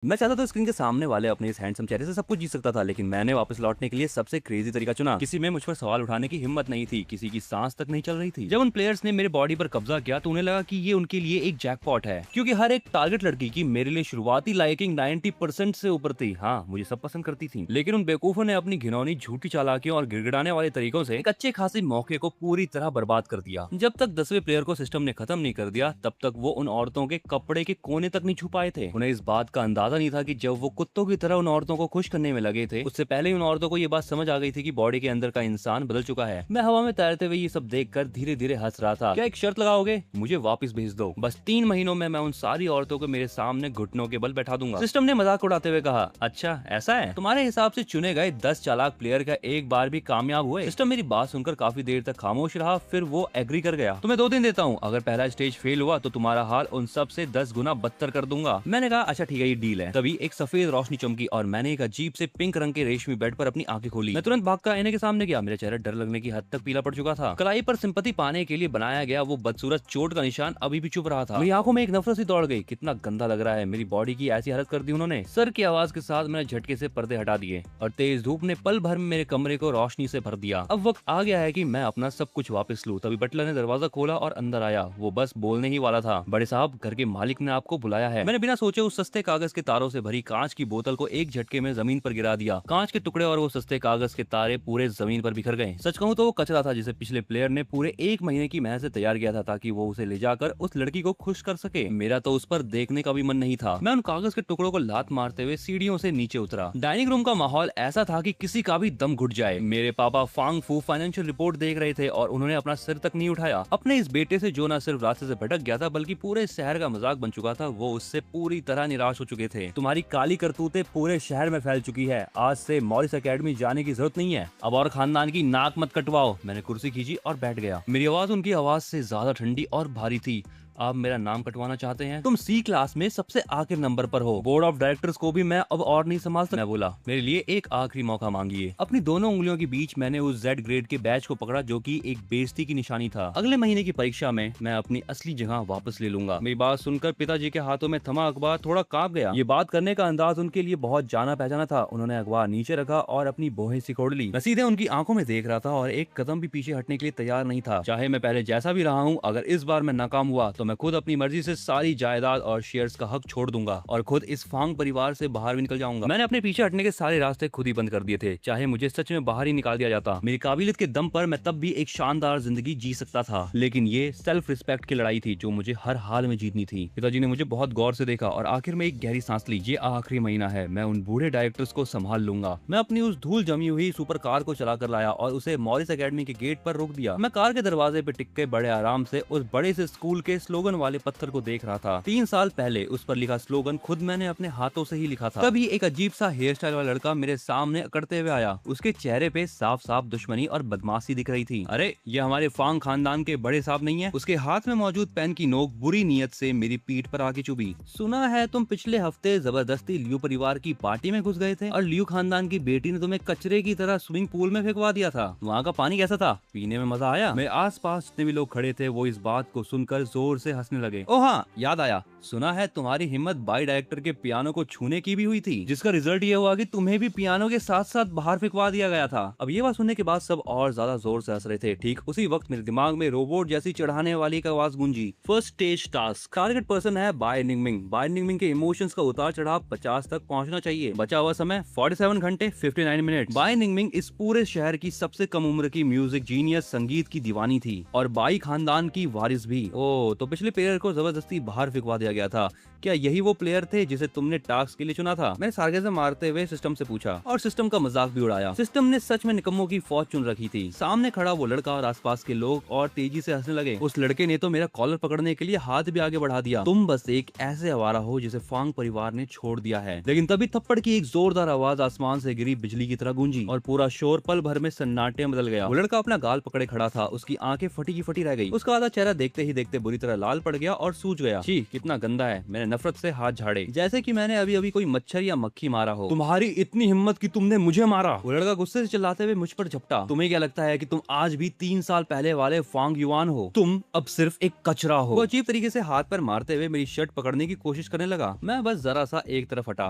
मैं चाहता था स्क्रीन के सामने वाले अपने इस हैंडसम चेहरे से सब कुछ जीत सकता था, लेकिन मैंने वापस लौटने के लिए सबसे क्रेजी तरीका चुना। किसी में मुझ पर सवाल उठाने की हिम्मत नहीं थी, किसी की सांस तक नहीं चल रही थी। जब उन प्लेयर्स ने मेरे बॉडी पर कब्जा किया तो उन्हें लगा कि ये उनके लिए एक जैकपॉट है, क्योंकि हर एक टारगेट लड़की की मेरे लिए शुरुआती लाइकिंग 90% से ऊपर थी। हाँ, मुझे सब पसंद करती थी, लेकिन उन बेवकूफों ने अपनी घिनौनी झूठी चालाकियों और गिड़गिड़ाने वाले तरीकों से एक अच्छे खासे मौके को पूरी तरह बर्बाद कर दिया। जब तक 10वें प्लेयर को सिस्टम ने खत्म नहीं कर दिया, तब तक वो उन औरतों के कपड़े के कोने तक नहीं छू पाए थे। उन्हें इस बात का अंदाजा नहीं था कि जब वो कुत्तों की तरह उन औरतों को खुश करने में लगे थे, उससे पहले ही उन औरतों को ये बात समझ आ गई थी कि बॉडी के अंदर का इंसान बदल चुका है। मैं हवा में तैरते हुए ये सब देखकर धीरे धीरे हंस रहा था। क्या एक शर्त लगाओगे? मुझे वापस भेज दो। बस 3 महीनों में मैं उन सारी औरतों को मेरे सामने घुटनों के बल बैठा दूंगा। सिस्टम ने मजाक उड़ाते हुए कहा, अच्छा ऐसा है? तुम्हारे हिसाब से चुने गए 10 चालाक प्लेयर का एक बार भी कामयाब हुए? सिस्टम मेरी बात सुनकर काफी देर तक खामोश रहा, फिर वो एग्री कर गया। तुम्हें 2 दिन देता हूँ, अगर पहला स्टेज फेल हुआ तो तुम्हारा हाल उन सब से 10 गुना बदतर कर दूंगा। मैंने कहा, अच्छा ठीक है, ये डील है। तभी एक सफेद रोशनी चमकी और मैंने एक अजीब से पिंक रंग के रेशमी बेड पर अपनी आंखें खोली। मैं तुरंत भागकर आईने के सामने गया। मेरा चेहरा डर लगने की हद तक पीला पड़ चुका था। कलाई पर सिंपैथी पाने के लिए बनाया गया वो बदसूरत चोट का निशान अभी भी चुप रहा था। मेरी आंखों में एक नफरत सी दौड़ गई। कितना गंदा लग रहा है। मेरी बॉडी की ऐसी हालत कर दी उन्होंने। सर की आवाज के साथ मैंने झटके से पर्दे हटा दिए और तेज धूप ने पल भर में मेरे कमरे को रोशनी से भर दिया। अब वक्त आ गया है कि मैं अपना सब कुछ वापस लूं। तभी बटलर ने दरवाजा खोला और अंदर आया। वो बस बोलने ही वाला था, बड़े साहब, घर के मालिक ने आपको बुलाया है। मैंने बिना सोचे उस सस्ते कागज के तारों से भरी कांच की बोतल को एक झटके में जमीन पर गिरा दिया। कांच के टुकड़े और वो सस्ते कागज के तारे पूरे जमीन पर बिखर गए। सच कहूं तो वो कचरा था जिसे पिछले प्लेयर ने पूरे 1 महीने की मेहनत से तैयार किया था, ताकि वो उसे ले जाकर उस लड़की को खुश कर सके। मेरा तो उस पर देखने का भी मन नहीं था। मैं उन कागज के टुकड़ों को लात मारते हुए सीढ़ियों से नीचे उतरा। डाइनिंग रूम का माहौल ऐसा था कि किसी का भी दम घुट जाए। मेरे पापा फांग फू फाइनेंशियल रिपोर्ट देख रहे थे और उन्होंने अपना सिर तक नहीं उठाया। अपने इस बेटे से जो न सिर्फ रास्ते से भटक गया था, बल्कि पूरे शहर का मजाक बन चुका था, वो उससे पूरी तरह निराश हो चुके थे। तुम्हारी काली करतूतें पूरे शहर में फैल चुकी है। आज से मॉरिस एकेडमी जाने की जरूरत नहीं है। अब और खानदान की नाक मत कटवाओ। मैंने कुर्सी खींची और बैठ गया। मेरी आवाज उनकी आवाज से ज्यादा ठंडी और भारी थी। आप मेरा नाम कटवाना चाहते हैं? तुम सी क्लास में सबसे आखिर नंबर पर हो। बोर्ड ऑफ डायरेक्टर्स को भी मैं अब और नहीं संभाल सकता। मैं बोला, मेरे लिए एक आखिरी मौका मांगिए। अपनी दोनों उंगलियों के बीच मैंने उस जेड ग्रेड के बैच को पकड़ा, जो कि एक बेइज्जती की निशानी था। अगले महीने की परीक्षा में मैं अपनी असली जगह वापस ले लूंगा। मेरी बात सुनकर पिताजी के हाथों में थमा अखबार थोड़ा कांप गया। ये बात करने का अंदाज उनके लिए बहुत जाना पहचाना था। उन्होंने अखबार नीचे रखा और अपनी बोहें सिकोड़ ली। मैं सीधे उनकी आंखों में देख रहा था और एक कदम भी पीछे हटने के लिए तैयार नहीं था। चाहे मैं पहले जैसा भी रहा हूँ, अगर इस बार मैं नाकाम हुआ तो मैं खुद अपनी मर्जी से सारी जायदाद और शेयर्स का हक छोड़ दूंगा और खुद इस फांग परिवार से बाहर भी निकल जाऊंगा। मैंने अपने पीछे हटने के सारे रास्ते खुद ही बंद कर दिए थे। चाहे मुझे सच में बाहर ही निकाल दिया जाता, मेरी काबिलियत के दम पर मैं तब भी एक शानदार जिंदगी जी सकता था। लेकिन ये सेल्फ रिस्पेक्ट की लड़ाई थी जो मुझे हर हाल में जीतनी थी। पिताजी ने मुझे बहुत गौर से देखा और आखिर में एक गहरी सांस ली। ये आखिरी महीना है, मैं उन बूढ़े डायरेक्टर्स को संभाल लूंगा। मैं अपनी उस धूल जमी हुई सुपर कार को चला कर लाया और उसे मॉरिस एकेडमी के गेट पर रोक दिया। मैं कार के दरवाजे पे टिक के बड़े आराम से उस बड़े से स्कूल के स्लोगन वाले पत्थर को देख रहा था। 3 साल पहले उस पर लिखा स्लोगन खुद मैंने अपने हाथों से ही लिखा था। तभी एक अजीब सा हेयर स्टाइल वाला लड़का मेरे सामने अकड़ते हुए आया। उसके चेहरे पे साफ साफ दुश्मनी और बदमाशी दिख रही थी। अरे, ये हमारे फांग खानदान के बड़े साहब नहीं है? उसके हाथ में मौजूद पेन की नोक बुरी नीयत से मेरी पीठ पर आके चुभी। सुना है तुम पिछले हफ्ते जबरदस्ती लियू परिवार की पार्टी में घुस गए थे और लियू खानदान की बेटी ने तुम्हें कचरे की तरह स्विमिंग पूल में फेंकवा दिया था। वहाँ का पानी कैसा था? पीने में मजा आया? मेरे आसपास जितने भी लोग खड़े थे वो इस बात को सुनकर जोर से हंसने लगे। ओ हाँ, याद आया। सुना है तुम्हारी हिम्मत बाई डायरेक्टर के पियानो को छूने की भी हुई थी, जिसका रिजल्ट ये हुआ कि तुम्हें भी पियानो के साथ साथ बाहर फेंकवा दिया गया था। अब ये बात सुनने के बाद सब और ज्यादा जोर से हंस रहे थे। ठीक उसी वक्त मेरे दिमाग में रोबोट जैसी चढ़ाने वाली एक आवाज गूंजी। First stage task, target person है बाय निंगमिंग। बाय निंगमिंग के इमोशंस का उतार चढ़ाव 50 तक पहुंचना चाहिए। बचा हुआ समय 47 घंटे 59 मिनट। बाय निंगमिंग इस पूरे शहर की सबसे कम उम्र की म्यूजिक जीनियस, संगीत की दीवानी थी और बाई खानदान की वारिस भी। ओ, तो पिछले प्लेयर को जबरदस्ती बाहर फेंकवा दिया गया था। क्या यही वो प्लेयर थे जिसे तुमने टास्क के लिए चुना था? मैंने सार्केज़म मारते हुए सिस्टम से पूछा और सिस्टम का मजाक भी उड़ाया। सिस्टम ने सच में निकम्मों की फौज चुन रखी थी। सामने खड़ा वो लड़का और आसपास के लोग और तेजी से हंसने लगे। उस लड़के ने तो मेरा कॉलर पकड़ने के लिए हाथ भी आगे बढ़ा दिया। तुम बस एक ऐसे आवारा हो जिसे फांग परिवार ने छोड़ दिया है। लेकिन तभी थप्पड़ की एक जोरदार आवाज आसमान से गिरी बिजली की तरह गूंजी और पूरा शोर पल भर में सन्नाटे में बदल गया। वो लड़का अपना गाल पकड़े खड़ा था। उसकी आंखें फटी की फटी रह गई। उसका आधा चेहरा देखते ही देखते बुरी तरह लाल पड़ गया और सूज गया। छी, कितना गंदा है। मैंने नफरत से हाथ झाड़े, जैसे कि मैंने अभी अभी कोई मच्छर या मक्खी मारा हो। तुम्हारी इतनी हिम्मत कि तुमने मुझे मारा। वो लड़का गुस्से से चिल्लाते हुए मुझ पर झपटा। तुम्हें क्या लगता है कि तुम आज भी 3 साल पहले वाले फांग युआन हो? तुम अब सिर्फ एक कचरा हो। वो अजीब तरीके से हाथ पर मारते हुए मेरी शर्ट पकड़ने की कोशिश करने लगा। मैं बस जरा सा एक तरफ हटा।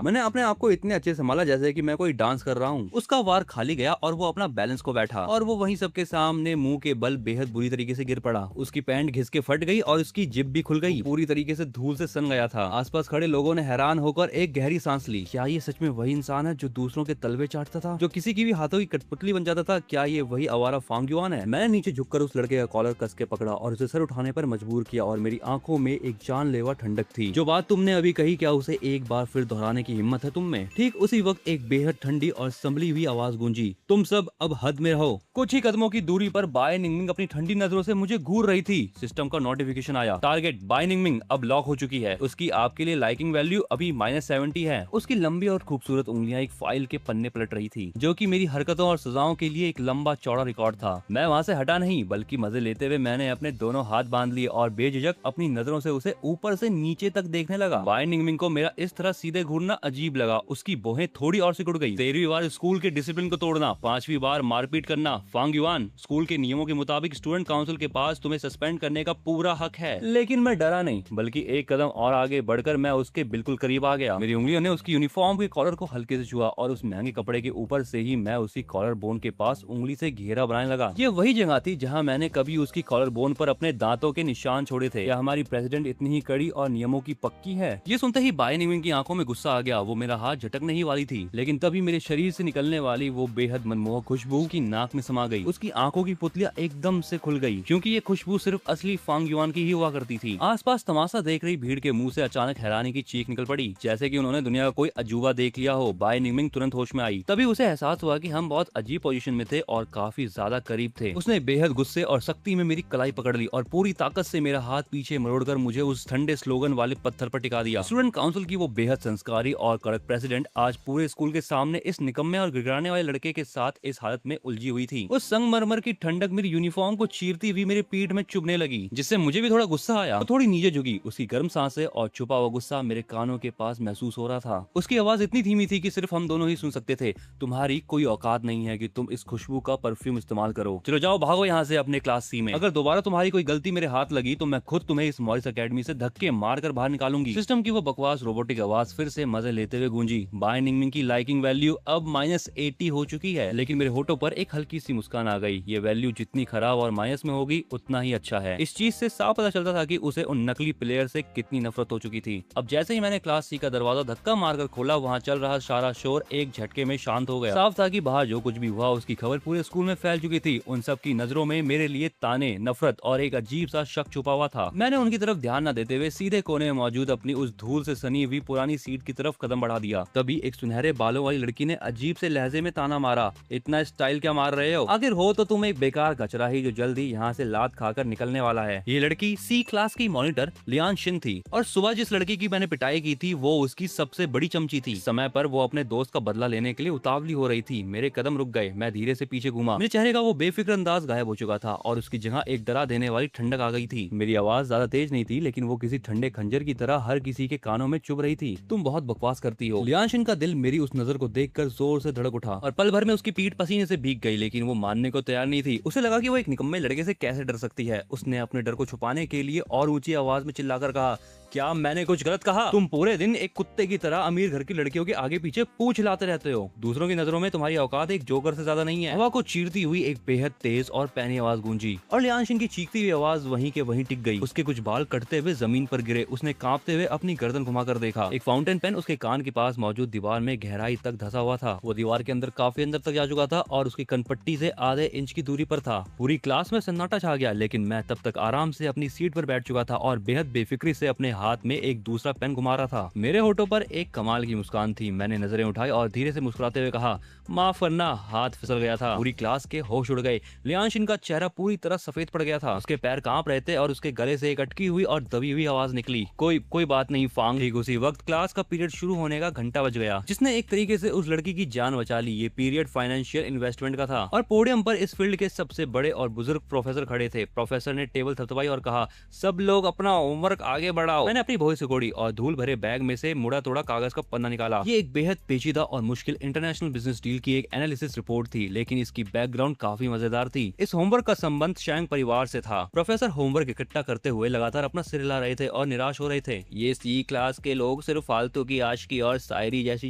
मैंने अपने आप को इतने अच्छे संभाला जैसे कि मैं कोई डांस कर रहा हूँ। उसका वार खाली गया और वो अपना बैलेंस को बैठा और वो वहीं सबके सामने मुंह के बल बेहद बुरी तरीके से गिर पड़ा। उसकी पैंट घिस के फट गई और उसकी जिप भी खुल गई। पूरी तरीके से धूल से सन गया था। आसपास खड़े लोगों ने हैरान होकर एक गहरी सांस ली। क्या ये सच में वही इंसान है जो दूसरों के तलवे चाटता था, जो किसी की भी हाथों की कठपुतली बन जाता था? क्या ये वही आवारा फांग युआन है? मैंने नीचे झुककर उस लड़के का कॉलर कस के पकड़ा और उसे सर उठाने पर मजबूर किया और मेरी आंखों में एक जानलेवा ठंडक थी। जो बात तुमने अभी कही, क्या उसे एक बार फिर दोहराने की हिम्मत है तुम में? ठीक उसी वक्त एक बेहद ठंडी और संभली हुई आवाज गूंजी, तुम सब अब हद में रहो। कुछ ही कदमों की दूरी पर बाय निंगमिंग अपनी ठंडी नजरों से मुझे घूर रही थी। सिस्टम का नोटिफिकेशन आया, टारगेट बाय निंगमिंग अब लॉक हो चुकी है। उसकी आपके लिए लाइकिंग वैल्यू अभी -70 है। उसकी लंबी और खूबसूरत उंगलियां एक फाइल के पन्ने पलट रही थी, जो कि मेरी हरकतों और सजाओं के लिए एक लंबा चौड़ा रिकॉर्ड था। मैं वहाँ से हटा नहीं, बल्कि मजे लेते हुए मैंने अपने दोनों हाथ बांध लिए और बेझिझक अपनी नजरों से उसे ऊपर से नीचे तक देखने लगा। बाय निंगमिंग को मेरा इस तरह सीधे घूरना अजीब लगा। उसकी बोहें थोड़ी और सिकुड़ गई। 13वीं बार स्कूल के डिसिप्लिन को तोड़ना, 5वीं बार मारपीट करना। फांग युआन, स्कूल के नियमों के मुताबिक स्टूडेंट काउंसिल के पास तुम्हें सस्पेंड करने का पूरा हक है। लेकिन मैं डरा नहीं, बल्कि एक कदम और आगे बढ़कर मैं उसके बिल्कुल करीब आ गया। मेरी उंगलियों ने उसकी यूनिफॉर्म के कॉलर को हल्के से छुआ और उस महंगे कपड़े के ऊपर से ही मैं उसी कॉलर बोन के पास उंगली से घेरा बनाने लगा। ये वही जगह थी जहाँ मैंने कभी उसकी कॉलर बोन पर अपने दांतों के निशान छोड़े थे। या हमारी प्रेसिडेंट इतनी ही कड़ी और नियमों की पक्की है? ये सुनते ही बाय निंगमिंग की आंखों में गुस्सा आ गया। वो मेरा हाथ झटकने ही वाली थी, लेकिन तभी मेरे शरीर से निकलने वाली वो बेहद मनमोहक खुशबू की नाक में समा गई। उसकी आंखों की पुतलियां एकदम से खुल गई, क्योंकि ये खुशबू सिर्फ असली फांग युआन की ही हुआ करती थी। आसपास तमाशा देख रही भीड़ के मुंह से अचानक हैरानी की चीख निकल पड़ी, जैसे कि उन्होंने दुनिया का कोई अजूबा देख लिया हो। बाय निंगमिंग तुरंत होश में आई। तभी उसे एहसास हुआ कि हम बहुत अजीब पोजीशन में थे और काफी ज्यादा करीब थे। उसने बेहद गुस्से और सख्ती में मेरी कलाई पकड़ ली और पूरी ताकत से मेरा हाथ पीछे मरोड़कर मुझे उस ठंडे स्लोगन वाले पत्थर पर टिका दिया। स्टूडेंट काउंसिल की वो बेहद संस्कारी और कड़क प्रेसिडेंट आज पूरे स्कूल के सामने इस निकम्मे और गिड़गिड़ाने वाले लड़के के साथ इस हालत में उलझी हुई थी। उस संगमरमर की ठंडक मेरी यूनिफॉर्म को चीरती हुई मेरी पीठ में चुभने लगी, जिससे मुझे भी थोड़ा गुस्सा आया। तो थोड़ी नीचे झुकी। उसकी गर्म सांसें और छुपा हुआ गुस्सा मेरे कानों के पास महसूस हो रहा था। उसकी आवाज इतनी धीमी थी कि सिर्फ हम दोनों ही सुन सकते थे। तुम्हारी कोई औकात नहीं है कि तुम इस खुशबू का परफ्यूम इस्तेमाल करो। चलो जाओ, भागो यहाँ से अपने क्लास सी में। अगर दोबारा तुम्हारी कोई गलती मेरे हाथ लगी तो मैं खुद तुम्हें इस मॉरिस एकेडमी से धक्के मारकर बाहर निकालूंगी। सिस्टम की वो बकवास रोबोटिक आवाज फिर से मजे लेते हुए गूंजी। बाय निंगमिंग की लाइकिंग वैल्यू अब -80 हो चुकी है, लेकिन मेरे होठों पर एक हल्की सी मुस्कान आ गई। ये वैल्यू जितनी खराब और माइनस में होगी उतना ही अच्छा है। इस चीज से साफ पता चलता था कि उसे उन नकली प्लेयर से कितनी नफरत हो चुकी थी। अब जैसे ही मैंने क्लास सी का दरवाजा धक्का मारकर खोला, वहाँ चल रहा सारा शोर एक झटके में शांत हो गया। साफ था कि बाहर जो कुछ भी हुआ उसकी खबर पूरे स्कूल में फैल चुकी थी। उन सब की नजरों में मेरे लिए ताने, नफरत और एक अजीब सा शक छुपा हुआ था। मैंने उनकी तरफ ध्यान न देते हुए सीधे कोने में मौजूद अपनी उस धूल से सनी हुई पुरानी सीट की तरफ कदम बढ़ा दिया। तभी एक सुनहरे बालों वाली लड़की ने अजीब से लहजे में ताना मारा, इतना स्टाइल क्या मार रहे हो? आखिर हो तो तुम एक बेकार कचरा ही जो जल्द ही यहाँ से लात खाकर निकलने वाला है। ये लड़की सी क्लास की मॉनिटर लियान शिन थी और सुबह जिस लड़की की मैंने पिटाई की थी वो उसकी सबसे बड़ी चमची थी। समय पर वो अपने दोस्त का बदला लेने के लिए उतावली हो रही थी। मेरे कदम रुक गए। मैं धीरे से पीछे घूमा। मेरे चेहरे का वो बेफिक्र अंदाज गायब हो चुका था और उसकी जगह एक डरा देने वाली ठंडक आ गई थी। मेरी आवाज ज्यादा तेज नहीं थी, लेकिन वो किसी ठंडे खंजर की तरह हर किसी के कानों में चुभ रही थी। तुम बहुत बकवास करती हो। लियान शिन का दिल मेरी उस नजर को देखकर जोर से धड़क उठा और पल भर में उसकी पीठ पसीने से भीग गई, लेकिन वो मानने को तैयार नहीं थी। उसे लगा कि वो एक निकम्मे लड़के से कैसे डर सकती है। उसने अपने डर को छुपाने के लिए और ऊंची आवाज में चिल्लाकर कहा, क्या मैंने कुछ गलत कहा? तुम पूरे दिन एक कुत्ते की तरह अमीर घर की लड़कियों के आगे पीछे पूंछ हिलाते रहते हो। दूसरों की नजरों में तुम्हारी औकात एक जोकर से ज्यादा नहीं है। हवा को चीरती हुई एक बेहद तेज और पैनी आवाज गूंजी और लियान शिन की चीखती हुई आवाज वहीं के वहीं टिक गई। उसके कुछ बाल कटते हुए जमीन पर गिरे। उसने कांपते हुए अपनी गर्दन घुमाकर देखा। एक फाउंटेन पेन उसके कान के पास मौजूद दीवार में गहराई तक धंसा हुआ था। वो दीवार के अंदर काफी अंदर तक जा चुका था और उसकी कनपट्टी से आधे इंच की दूरी पर था। पूरी क्लास में सन्नाटा छा गया, लेकिन मैं तब तक आराम से अपनी सीट पर बैठ चुका था और बेहद बेफिक्री से अपने हाथ में एक दूसरा पेन घुमा रहा था। मेरे होठों पर एक कमाल की मुस्कान थी। मैंने नजरें उठाई और धीरे से मुस्कुराते हुए कहा, माफ करना, हाथ फिसल गया था। पूरी क्लास के होश उड़ गए। लियान शिन का चेहरा पूरी तरह सफेद पड़ गया था। उसके पैर कांप रहे थे और उसके गले से एक अटकी हुई और दबी हुई आवाज निकली, कोई बात नहीं फांग। ठीक उसी वक्त क्लास का पीरियड शुरू होने का घंटा बज गया, जिसने एक तरीके से उस लड़की की जान बचा ली। ये पीरियड फाइनेंशियल इन्वेस्टमेंट का था और पोडियम पर इस फील्ड के सबसे बड़े और बुजुर्ग प्रोफेसर खड़े थे। प्रोफेसर ने टेबल थपथपाई और कहा, सब लोग अपना होमवर्क आगे बढ़ाओ। मैंने अपनी भौहें सिकोड़ी और धूल भरे बैग में से मुड़ा तोड़ा कागज का पन्ना निकाला। ये एक बेहद पेचीदा और मुश्किल इंटरनेशनल बिजनेस डील की एक एनालिसिस रिपोर्ट थी, लेकिन इसकी बैकग्राउंड काफी मजेदार थी। इस होमवर्क का संबंध शैंग परिवार से था। प्रोफेसर होमवर्क इकट्ठा करते हुए लगातार अपना सिर हिला रहे थे और निराश हो रहे थे। ये सी क्लास के लोग सिर्फ फालतू की आशिकी और शायरी जैसी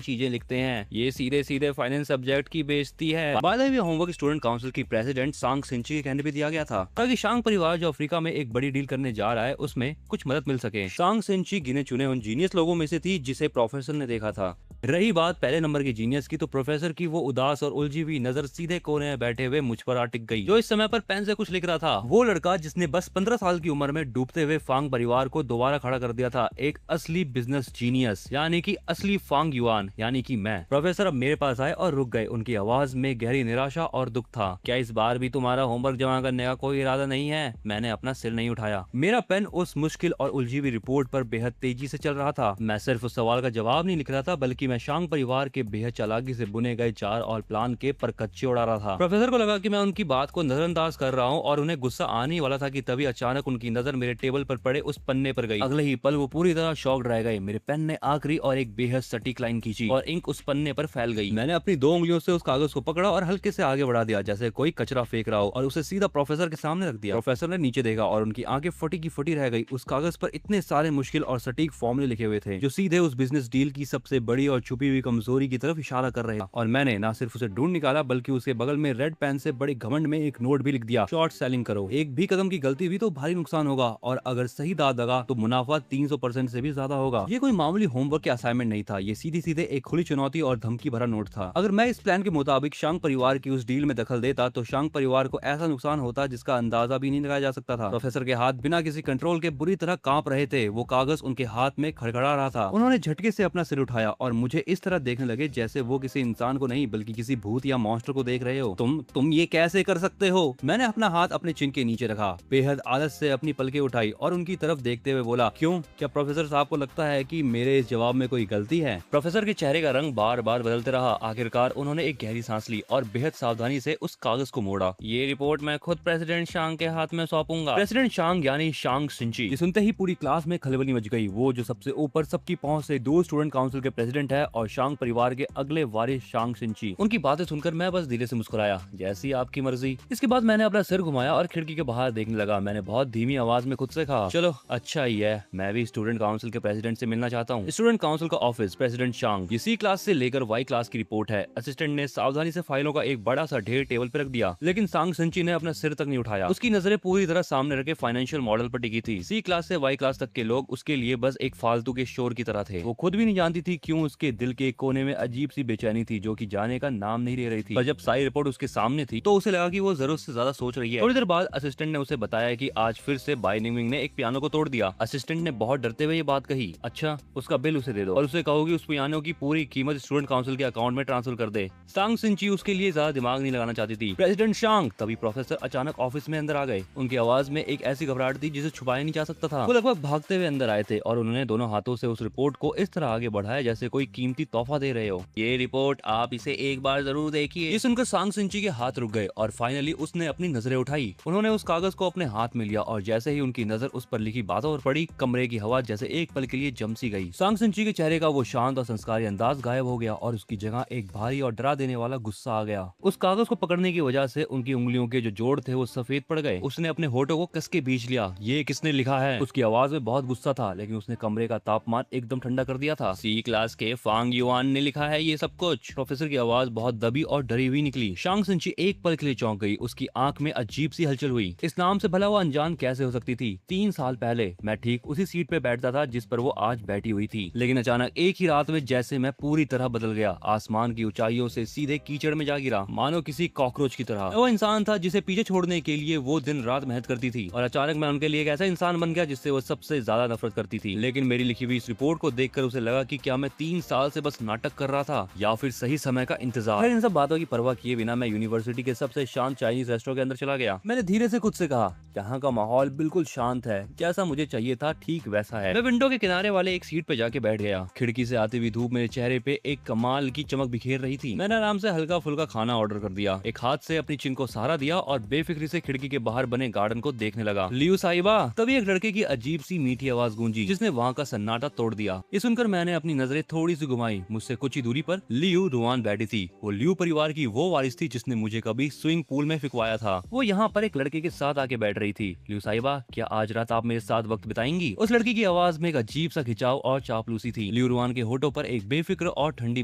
चीजें लिखते हैं। ये सीधे सीधे फाइनेंस सब्जेक्ट की बेइज्जती है। By the way, homework student council की प्रेसिडेंट सांग सिंची के कहने पे दिया गया था ताकि शांग परिवार जो अफ्रीका में एक बड़ी डील करने जा रहा है उसमें कुछ मदद मिल सके। सांग सिंची गिने चुने उन जीनियस लोगों में से थी जिसे प्रोफेसर ने देखा था। रही बात पहले नंबर की जीनियस की, तो प्रोफेसर की वो उदास और उलझी हुई नजर सीधे कोने में बैठे हुए मुझ पर आ टिक गई। जो इस समय पर पेन से कुछ लिख रहा था, वो लड़का जिसने बस 15 साल की उम्र में डूबते हुए फांग परिवार को दोबारा खड़ा कर दिया था, एक असली बिजनेस जीनियस, यानी कि असली फांग युआन, यानी कि मैं। प्रोफेसर अब मेरे पास आए और रुक गए। उनकी आवाज में गहरी निराशा और दुख था। क्या इस बार भी तुम्हारा होमवर्क जमा करने का कोई इरादा नहीं है? मैंने अपना सिर नहीं उठाया। मेरा पेन उस मुश्किल और उलझी हुई रिपोर्ट पर बेहद तेजी से चल रहा था। मैं सिर्फ उस सवाल का जवाब नहीं लिख रहा था, बल्कि मैं शांग परिवार के बेहद चालाकी से बुने गए चार और प्लान के परकच्चे उड़ा रहा था। प्रोफेसर को लगा कि मैं उनकी बात को नजरअंदाज कर रहा हूँ और उन्हें गुस्सा आने वाला था कि तभी अचानक उनकी नजर मेरे टेबल पर पड़े उस पन्ने पर गई। अगले ही पल वो पूरी तरह शॉक्ड रह गए। मेरे पेन ने आखिरी और एक बेहद सटीक लाइन खींची और इंक उस पन्ने पर फैल गई। मैंने अपनी 2 उंगलियों से उस कागज को पकड़ा और हल्के से आगे बढ़ा दिया, जैसे कोई कचरा फेंक रहा हो, और उसे सीधा प्रोफेसर के सामने रख दिया। प्रोफेसर ने नीचे देखा और उनकी आंखें फटी की फटी रह गई। उस कागज पर इतने सारे मुश्किल और सटीक फॉर्मूले लिखे हुए थे जो सीधे उस बिजनेस डील की सबसे बड़ी और छुपी हुई कमजोरी की तरफ इशारा कर रहे हैं। और मैंने न सिर्फ उसे ढूंढ निकाला, बल्कि उसके बगल में रेड पेन से बड़ी घमंड में एक नोट भी लिख दिया, शॉर्ट सेलिंग करो। एक भी कदम की गलती हुई तो भारी नुकसान होगा, और अगर सही दाद लगा तो मुनाफा 300% से भी ज्यादा होगा। ये कोई मामूली होमवर्क या असाइनमेंट नहीं था, ये सीधी सीधे एक खुली चुनौती और धमकी भरा नोट था। अगर मैं इस प्लान के मुताबिक शांग परिवार की उस डील में दखल देता तो शांग परिवार को ऐसा नुकसान होता जिसका अंदाजा भी नहीं लगाया जा सकता था। प्रोफेसर के हाथ बिना किसी कंट्रोल के बुरी तरह कांप रहे थे। वो कागज उनके हाथ में खड़खड़ा रहा था। उन्होंने झटके से अपना सिर उठाया और मुझे इस तरह देखने लगे जैसे वो किसी इंसान को नहीं बल्कि किसी भूत या मॉन्स्टर को देख रहे हो। तुम ये कैसे कर सकते हो? मैंने अपना हाथ अपने चिन के नीचे रखा, बेहद आलस से अपनी पलकें उठाई और उनकी तरफ देखते हुए बोला, क्यों? क्या प्रोफेसर साहब को लगता है कि मेरे इस जवाब में कोई गलती है? प्रोफेसर के चेहरे का रंग बार बार बदलते रहा। आखिरकार उन्होंने एक गहरी सांस ली और बेहद सावधानी से उस कागज को मोड़ा। ये रिपोर्ट मैं खुद प्रेसिडेंट शांग के हाथ में सौंपूंगा। प्रेसिडेंट शांग यानी शांग सिंची। ये सुनते ही पूरी क्लास में खलबली मच गई। वो जो सबसे ऊपर सबकी पहुंच से दूर स्टूडेंट काउंसिल के प्रेसिडेंट है और शांग परिवार के अगले वारिस शांग सिंची। उनकी बातें सुनकर मैं बस धीरे से मुस्कुराया, जैसी आपकी मर्जी। इसके बाद मैंने अपना सिर घुमाया और खिड़की के बाहर देखने लगा। मैंने बहुत धीमी आवाज में खुद से कहा, चलो अच्छा ही है, मैं भी स्टूडेंट काउंसिल के प्रेसिडेंट से मिलना चाहता हूँ। स्टूडेंट काउंसिल का ऑफिस, प्रेसिडेंट शांग। इसी क्लास से लेकर वाई क्लास की रिपोर्ट है। असिस्टेंट ने सावधानी से फाइलों का एक बड़ा सा ढेर टेबल पर रख दिया, लेकिन सांग सिंची ने अपना सिर तक नहीं उठाया। उसकी नजरें पूरी तरह सामने रखे फाइनेंशियल मॉडल पर टिकी थी। सी क्लास से वाई क्लास तक के लोग उसके लिए बस एक फालतू के शोर की तरह थे। वो खुद भी नहीं जानती थी क्यों उसके दिल के कोने में अजीब सी बेचैनी थी जो कि जाने का नाम नहीं ले रही थी। पर जब सारी रिपोर्ट उसके सामने थी तो उसे लगा कि वो जरूरत से ज्यादा सोच रही है। थोड़ी देर बाद असिस्टेंट ने उसे बताया कि आज फिर से बाइनिंग ने एक पियानो को तोड़ दिया। असिस्टेंट ने बहुत डरते हुए ये बात कही, अच्छा उसका बिल उसे दे दो और उसे कहो कि उस पियानो की पूरी कीमत स्टूडेंट काउंसिल के अकाउंट में ट्रांसफर कर दे। सांग सिंची उसके लिए ज्यादा दिमाग नहीं लगाना चाहती थी। प्रेसिडेंट शांग। तभी प्रोफेसर अचानक ऑफिस में अंदर आ गए। उनकी आवाज में एक ऐसी घबराहट थी जिसे छुपाया नहीं जा सकता था। वो लगभग भागते हुए अंदर आए थे और उन्होंने दोनों हाथों से उस रिपोर्ट को इस तरह आगे बढ़ाया जैसे कोई कीमती तोहफा दे रहे हो। ये रिपोर्ट आप इसे एक बार जरूर देखिए। ये सुनकर सांग सिंची के हाथ रुक गए और फाइनली उसने अपनी नजरें उठाई। उन्होंने उस कागज को अपने हाथ में लिया और जैसे ही उनकी नजर उस पर लिखी बातों पर पड़ी, कमरे की हवा जैसे एक पल के लिए जम सी गई। सांग सिंची के चेहरे का वो शांत और संस्कारी अंदाज गायब हो गया और उसकी जगह एक भारी और डरा देने वाला गुस्सा आ गया। उस कागज को पकड़ने की वजह से उनकी उंगलियों के जो जोड़ थे वो सफेद पड़ गए। उसने अपने होठों को कस के बीच लिया। ये किसने लिखा है? उसकी आवाज में बहुत गुस्सा था, लेकिन उसने कमरे का तापमान एकदम ठंडा कर दिया था। सी क्लास के फांग युआन ने लिखा है ये सब कुछ। प्रोफेसर की आवाज बहुत दबी और डरी हुई निकली। शांग सिंची एक पल के लिए चौंक गई। उसकी आंख में अजीब सी हलचल हुई। इस नाम से भला वो अनजान कैसे हो सकती थी? 3 साल पहले मैं ठीक उसी सीट पे बैठता था जिस पर वो आज बैठी हुई थी, लेकिन अचानक एक ही रात में जैसे मैं पूरी तरह बदल गया। आसमान की ऊंचाइयों से सीधे कीचड़ में जा गिरा, मानो किसी कॉकरोच की तरह। वो इंसान था जिसे पीछे छोड़ने के लिए वो दिन रात मेहनत करती थी, और अचानक मैं उनके लिए एक ऐसा इंसान बन गया जिससे वो सबसे ज्यादा नफरत करती थी। लेकिन मेरी लिखी हुई इस रिपोर्ट को देखकर उसे लगा कि क्या मैं 3 साल से बस नाटक कर रहा था या फिर सही समय का इंतजार। इन सब बातों की परवाह किए बिना मैं यूनिवर्सिटी के सबसे शांत चाइनीज रेस्टोरेंट के अंदर चला गया। मैंने धीरे से खुद से कहा, यहाँ का माहौल बिल्कुल शांत है, जैसा मुझे चाहिए था ठीक वैसा है। मैं विंडो के किनारे वाले एक सीट पे जाके बैठ गया। खिड़की से आती हुई धूप मेरे चेहरे पे एक कमाल की चमक बिखेर रही थी। मैंने आराम से हल्का फुल्का खाना ऑर्डर कर दिया, एक हाथ से अपनी चिन को सहारा दिया और बेफिक्री से खिड़की के बाहर बने गार्डन को देखने लगा। लियू साहिबा, तभी एक लड़के की अजीब सी मीठी आवाज गूंजी जिसने वहाँ का सन्नाटा तोड़ दिया। ये सुनकर मैंने अपनी नजरें थोड़ी सी घुमाई। मुझसे कुछ ही दूरी पर लियू रुआन बैठी थी। वो लियू परिवार की वो वारिस थी जिसने मुझे कभी स्विमिंग पूल में फिकवाया था। वो यहाँ पर एक लड़के के साथ आके बैठ रही थी। लियू साहिबा, क्या आज रात आप मेरे साथ वक्त बिताएंगी? उस लड़की की आवाज में एक अजीब सा खिंचाव और चापलूसी थी। लियू रुआन के होठों पर एक बेफिक्र और ठंडी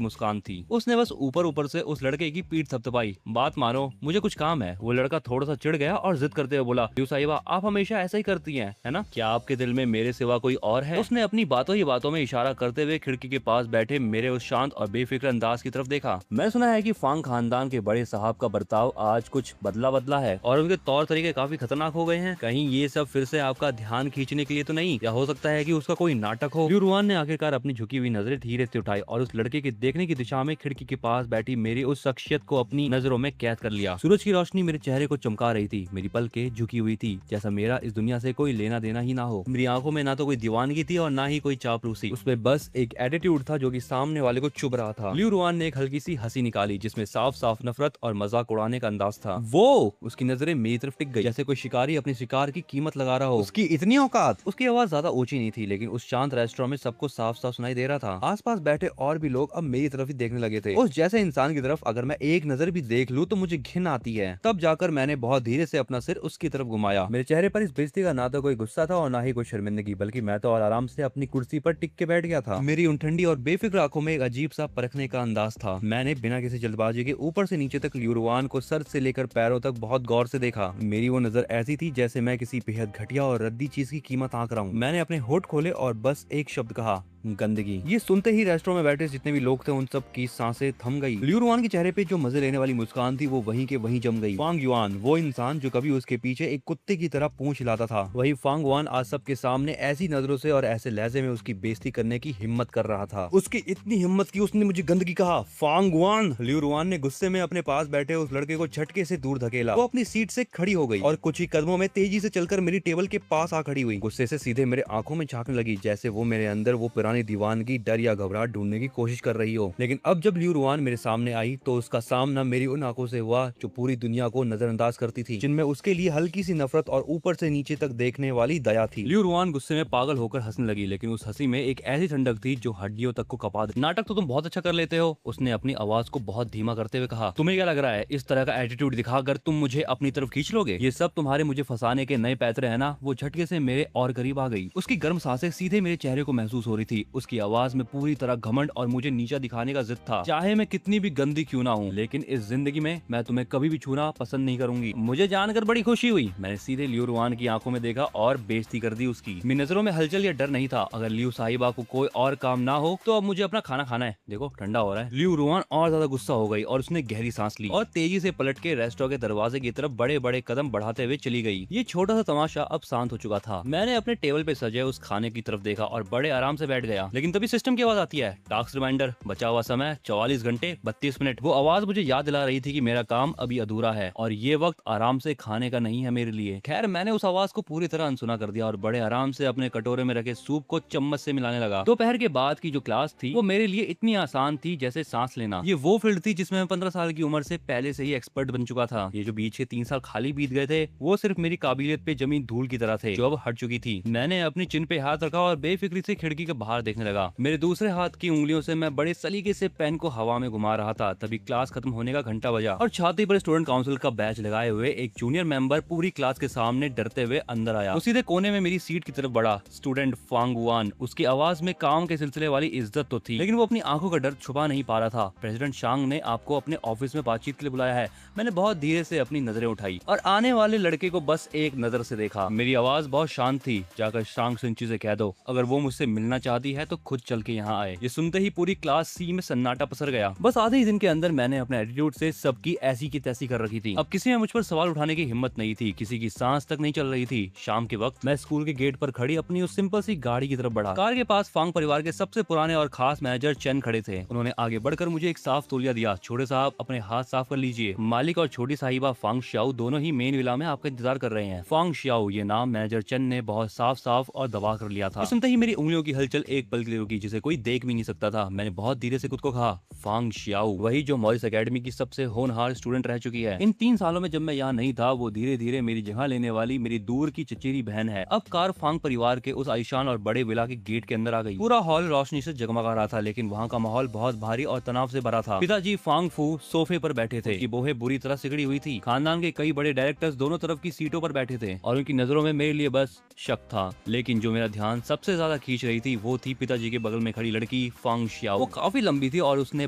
मुस्कान थी। उसने बस ऊपर ऊपर से उस लड़के की पीठ थपथपाई। बात मानो, मुझे कुछ काम है। वो लड़का थोड़ा सा चिढ़ गया और जिद करते हुए बोला, लियू साहिबा, आप हमेशा ऐसा ही करती हैं, है ना? क्या आपके दिल में मेरे सिवा कोई और है? उसने अपनी बातों ही बातों में इशारा करते हुए खिड़की के पास बैठे मेरे उस शांत और बेफिक्र अंदाज की तरफ देखा। मैं सुना है कि फांग खानदान के बड़े साहब का बर्ताव आज कुछ बदला है और उनके तौर तरीके काफी खतरनाक हो गए हैं। कहीं ये सब फिर से आपका ध्यान खींचने के लिए तो नहीं? या हो सकता है कि उसका कोई नाटक हो? लियू रुआन ने आखिरकार अपनी झुकी हुई नजरें धीरे से उठाई और उस लड़के के देखने की दिशा में खिड़की के पास बैठी मेरी उस शख्सियत को अपनी नजरों में कैद कर लिया। सूरज की रोशनी मेरे चेहरे को चमका रही थी। मेरी पलकें झुकी हुई थी, जैसा मेरा इस दुनिया से कोई लेना देना ही ना हो। मेरी आंखों में ना तो कोई दीवानगी थी और ना ही कोई चापलूसी। उसमें बस एक एटीट्यूड था जो कि सामने वाले को चुभ रहा था। लियू रुआन ने एक हल्की सी हंसी निकाली जिसमें साफ साफ नफरत और मजाक उड़ाने का अंदाज था। वो उसकी नजरें मेरी तरफ टिक गई, जैसे कोई शिकारी अपने शिकार की कीमत लगा रहा हो। उसकी इतनी औकात। उसकी आवाज ज्यादा ऊंची नहीं थी, लेकिन उस शांत रेस्टोरेंट में सबको साफ साफ सुनाई दे रहा था। आसपास बैठे और भी लोग अब मेरी तरफ ही देखने लगे थे। उस जैसे इंसान की तरफ अगर मैं एक नजर भी देख लूं तो मुझे घिन आती है। तब जाकर मैंने बहुत धीरे से अपना सिर उसकी तरफ घुमाया। मेरे चेहरे पर इस बेइज्जती का ना तो कोई गुस्सा था और ना ही कोई शर्मिंदगी, बल्कि मैं तो और आराम से अपनी कुर्सी पर टिक के बैठ गया था। मेरी उन ठंडी और बेफिक्र आंखों में एक अजीब सा परखने का अंदाज था। मैंने बिना किसी जल्दबाजी के ऊपर से नीचे तक लियू रुआन को सर से लेकर पैरों तक बहुत गौर से देखा। मेरी वो नजर ऐसी थी जैसे मैं किसी बेहद घटिया और रद्दी चीज की कीमत आंक रहा हूँ। मैंने अपने होठ खोले और बस एक शब्द कहा, गंदगी। ये सुनते ही रेस्टोरेंट में बैठे जितने भी लोग थे उन सब की सांसें थम गई। लियू रुआन के चेहरे पे जो मजे लेने वाली मुस्कान थी वो वहीं के वहीं जम गई। फांग युआन, वो इंसान जो कभी उसके पीछे एक कुत्ते की तरह पूंछ हिलाता था, वही फांग युआन आज सबके सामने ऐसी नजरों से और ऐसे लहजे में उसकी बेइज्जती करने की हिम्मत कर रहा था। उसकी इतनी हिम्मत की उसने मुझे गंदगी कहा। फांग युआन! लियू रुआन ने गुस्से में अपने पास बैठे उस लड़के को झटके से दूर धकेला। वो अपनी सीट से खड़ी हो गई और कुछ ही कदमों में तेजी से चलकर मेरी टेबल के पास आ खड़ी हुई। गुस्से से सीधे मेरे आंखों में झांकने लगी, जैसे वो मेरे अंदर वो पुरानी दीवानगी, डर या घबराहट ढूंढने की कोशिश कर रही हो। लेकिन अब जब लियू रुआन मेरे सामने आई तो उसका सामना मेरी उन आंखों से हुआ जो पूरी दुनिया को नजरअंदाज करती थी, जिनमें उसके लिए हल्की सी नफरत और ऊपर से नीचे तक देखने वाली दया थी। लियू रुआन गुस्से में पागल होकर हंसने लगी, लेकिन उस हंसी में एक ऐसी ठंडक थी जो हड्डियों तक को कपा दे। नाटक तो तुम बहुत अच्छा कर लेते हो, उसने अपनी आवाज को बहुत धीमा करते हुए कहा। तुम्हें क्या लग रहा है इस तरह का एटीट्यूड दिखाकर तुम मुझे अपनी तरफ खींच लोगे? ये सब तुम्हारे मुझे फंसाने के नए पैतरे है ना? वो झटके से मेरे और करीब आ गई। उसकी गर्म सांसें सीधे मेरे चेहरे को महसूस हो रही थी। उसकी आवाज में पूरी तरह घमंड और मुझे नीचा दिखाने का जिद था। चाहे मैं कितनी भी गंदी क्यों ना हूँ, लेकिन इस जिंदगी में मैं तुम्हें कभी भी छूना पसंद नहीं करूंगी। मुझे जानकर बड़ी खुशी हुई। मैंने सीधे लियू रुआन की आंखों में देखा और बेइज्जती कर दी उसकी। मेरी नजरों में हलचल या डर नहीं था। अगर लियू साहिबा को कोई और काम ना हो तो अब मुझे अपना खाना खाना है। देखो ठंडा हो रहा है। लियू रुआन और ज्यादा गुस्सा हो गई और उसने गहरी सांस ली और तेजी से पलट के रेस्टोरेंट के दरवाजे की तरफ बड़े बड़े कदम बढ़ाते हुए चली गई। ये छोटा सा तमाशा अब शांत हो चुका था। मैंने अपने टेबल पे सजे उस खाने की तरफ देखा और बड़े आराम से बैठ गया। लेकिन तभी सिस्टम की आवाज आती है, टास्क रिमाइंडर, बचा हुआ समय 44 घंटे 32 मिनट। वो आवाज मुझे याद दिला रही थी कि मेरा काम अभी अधूरा है और ये वक्त आराम से खाने का नहीं है मेरे लिए। खैर मैंने उस आवाज को पूरी तरह अनसुना कर दिया और बड़े आराम से अपने कटोरे में रखे सूप को चम्मच से मिलाने लगा। दोपहर के बाद की जो क्लास थी वो मेरे लिए इतनी आसान थी जैसे सांस लेना। ये वो फील्ड थी जिसमें मैं 15 साल की उम्र से पहले से ही एक्सपर्ट बन चुका था। ये जो बीच के 3 साल खाली बीत गए थे वो सिर्फ मेरी काबिलियत पे जमी धूल की तरह थे जो अब हट चुकी थी। मैंने अपनी चिन पे हाथ रखा और बेफिक्री से खिड़की के बाहर देखने लगा। मेरे दूसरे हाथ की उंगलियों से मैं बड़े सलीके से पेन को हवा में घुमा रहा था। तभी क्लास खत्म होने का घंटा बजा और छाती पर स्टूडेंट काउंसिल का बैच लगाए हुए एक जूनियर मेंबर पूरी क्लास के सामने डरते हुए अंदर आया। वो सीधे कोने में मेरी सीट की तरफ बढ़ा। Student Fang Yuan. उसकी आवाज में काम के सिलसिले वाली इज्जत तो थी, लेकिन वो अपनी आंखों का डर छुपा नहीं पा रहा था। प्रेसिडेंट शांग ने आपको अपने ऑफिस में बातचीत के लिए बुलाया है। मैंने बहुत धीरे से अपनी नजरें उठाई और आने वाले लड़के को बस एक नजर से देखा। मेरी आवाज बहुत शांत थी। जाकर शांग से इन चीजें कह दो, अगर वो मुझसे मिलना चाहती जानती है तो खुद चल के यहाँ आए। ये सुनते ही पूरी क्लास सी में सन्नाटा पसर गया। बस आधे ही दिन के अंदर मैंने अपने एटीट्यूड से सबकी ऐसी की तैसी कर रखी थी। अब किसी में मुझ पर सवाल उठाने की हिम्मत नहीं थी, किसी की सांस तक नहीं चल रही थी। शाम के वक्त मैं स्कूल के गेट पर खड़ी अपनी उस सिंपल सी गाड़ी की तरफ बढ़ा। कार के पास फांग परिवार के सबसे पुराने और खास मैनेजर चेन खड़े थे। उन्होंने आगे बढ़कर मुझे एक साफ तौलिया दिया। छोटे साहब अपने हाथ साफ कर लीजिए, मालिक और छोटी साहिबा फांग श्याओ दोनों ही मेन विला में आपका इंतजार कर रहे हैं। फांग श्याओ ये नाम मैनेजर चेन ने बहुत साफ साफ और दबा कर लिया था। सुनते ही मेरी उंगलियों की हलचल एक पल के लिए रुकी, जिसे कोई देख भी नहीं सकता था। मैंने बहुत धीरे से खुद को कहा, फांग श्याओ, वही जो मॉरिस एकेडमी की सबसे होनहार स्टूडेंट रह चुकी है। इन 3 सालों में जब मैं यहाँ नहीं था, वो धीरे धीरे मेरी जगह लेने वाली मेरी दूर की चचेरी बहन है। अब कार फांग परिवार के उस आलीशान और बड़े विला के गेट के अंदर आ गई। पूरा हॉल रोशनी से जगमगा रहा था, लेकिन वहाँ का माहौल बहुत भारी और तनाव से भरा था। पिताजी फांग फू सोफे पर बैठे थे, बोहें बुरी तरह सिगड़ी हुई थी। खानदान के कई बड़े डायरेक्टर्स दोनों तरफ की सीटों पर बैठे थे और उनकी नजरों में मेरे लिए बस शक था। लेकिन जो मेरा ध्यान सबसे ज्यादा खींच रही थी वो थी पिताजी के बगल में खड़ी लड़की फांग श्याओ। वो काफी लंबी थी और उसने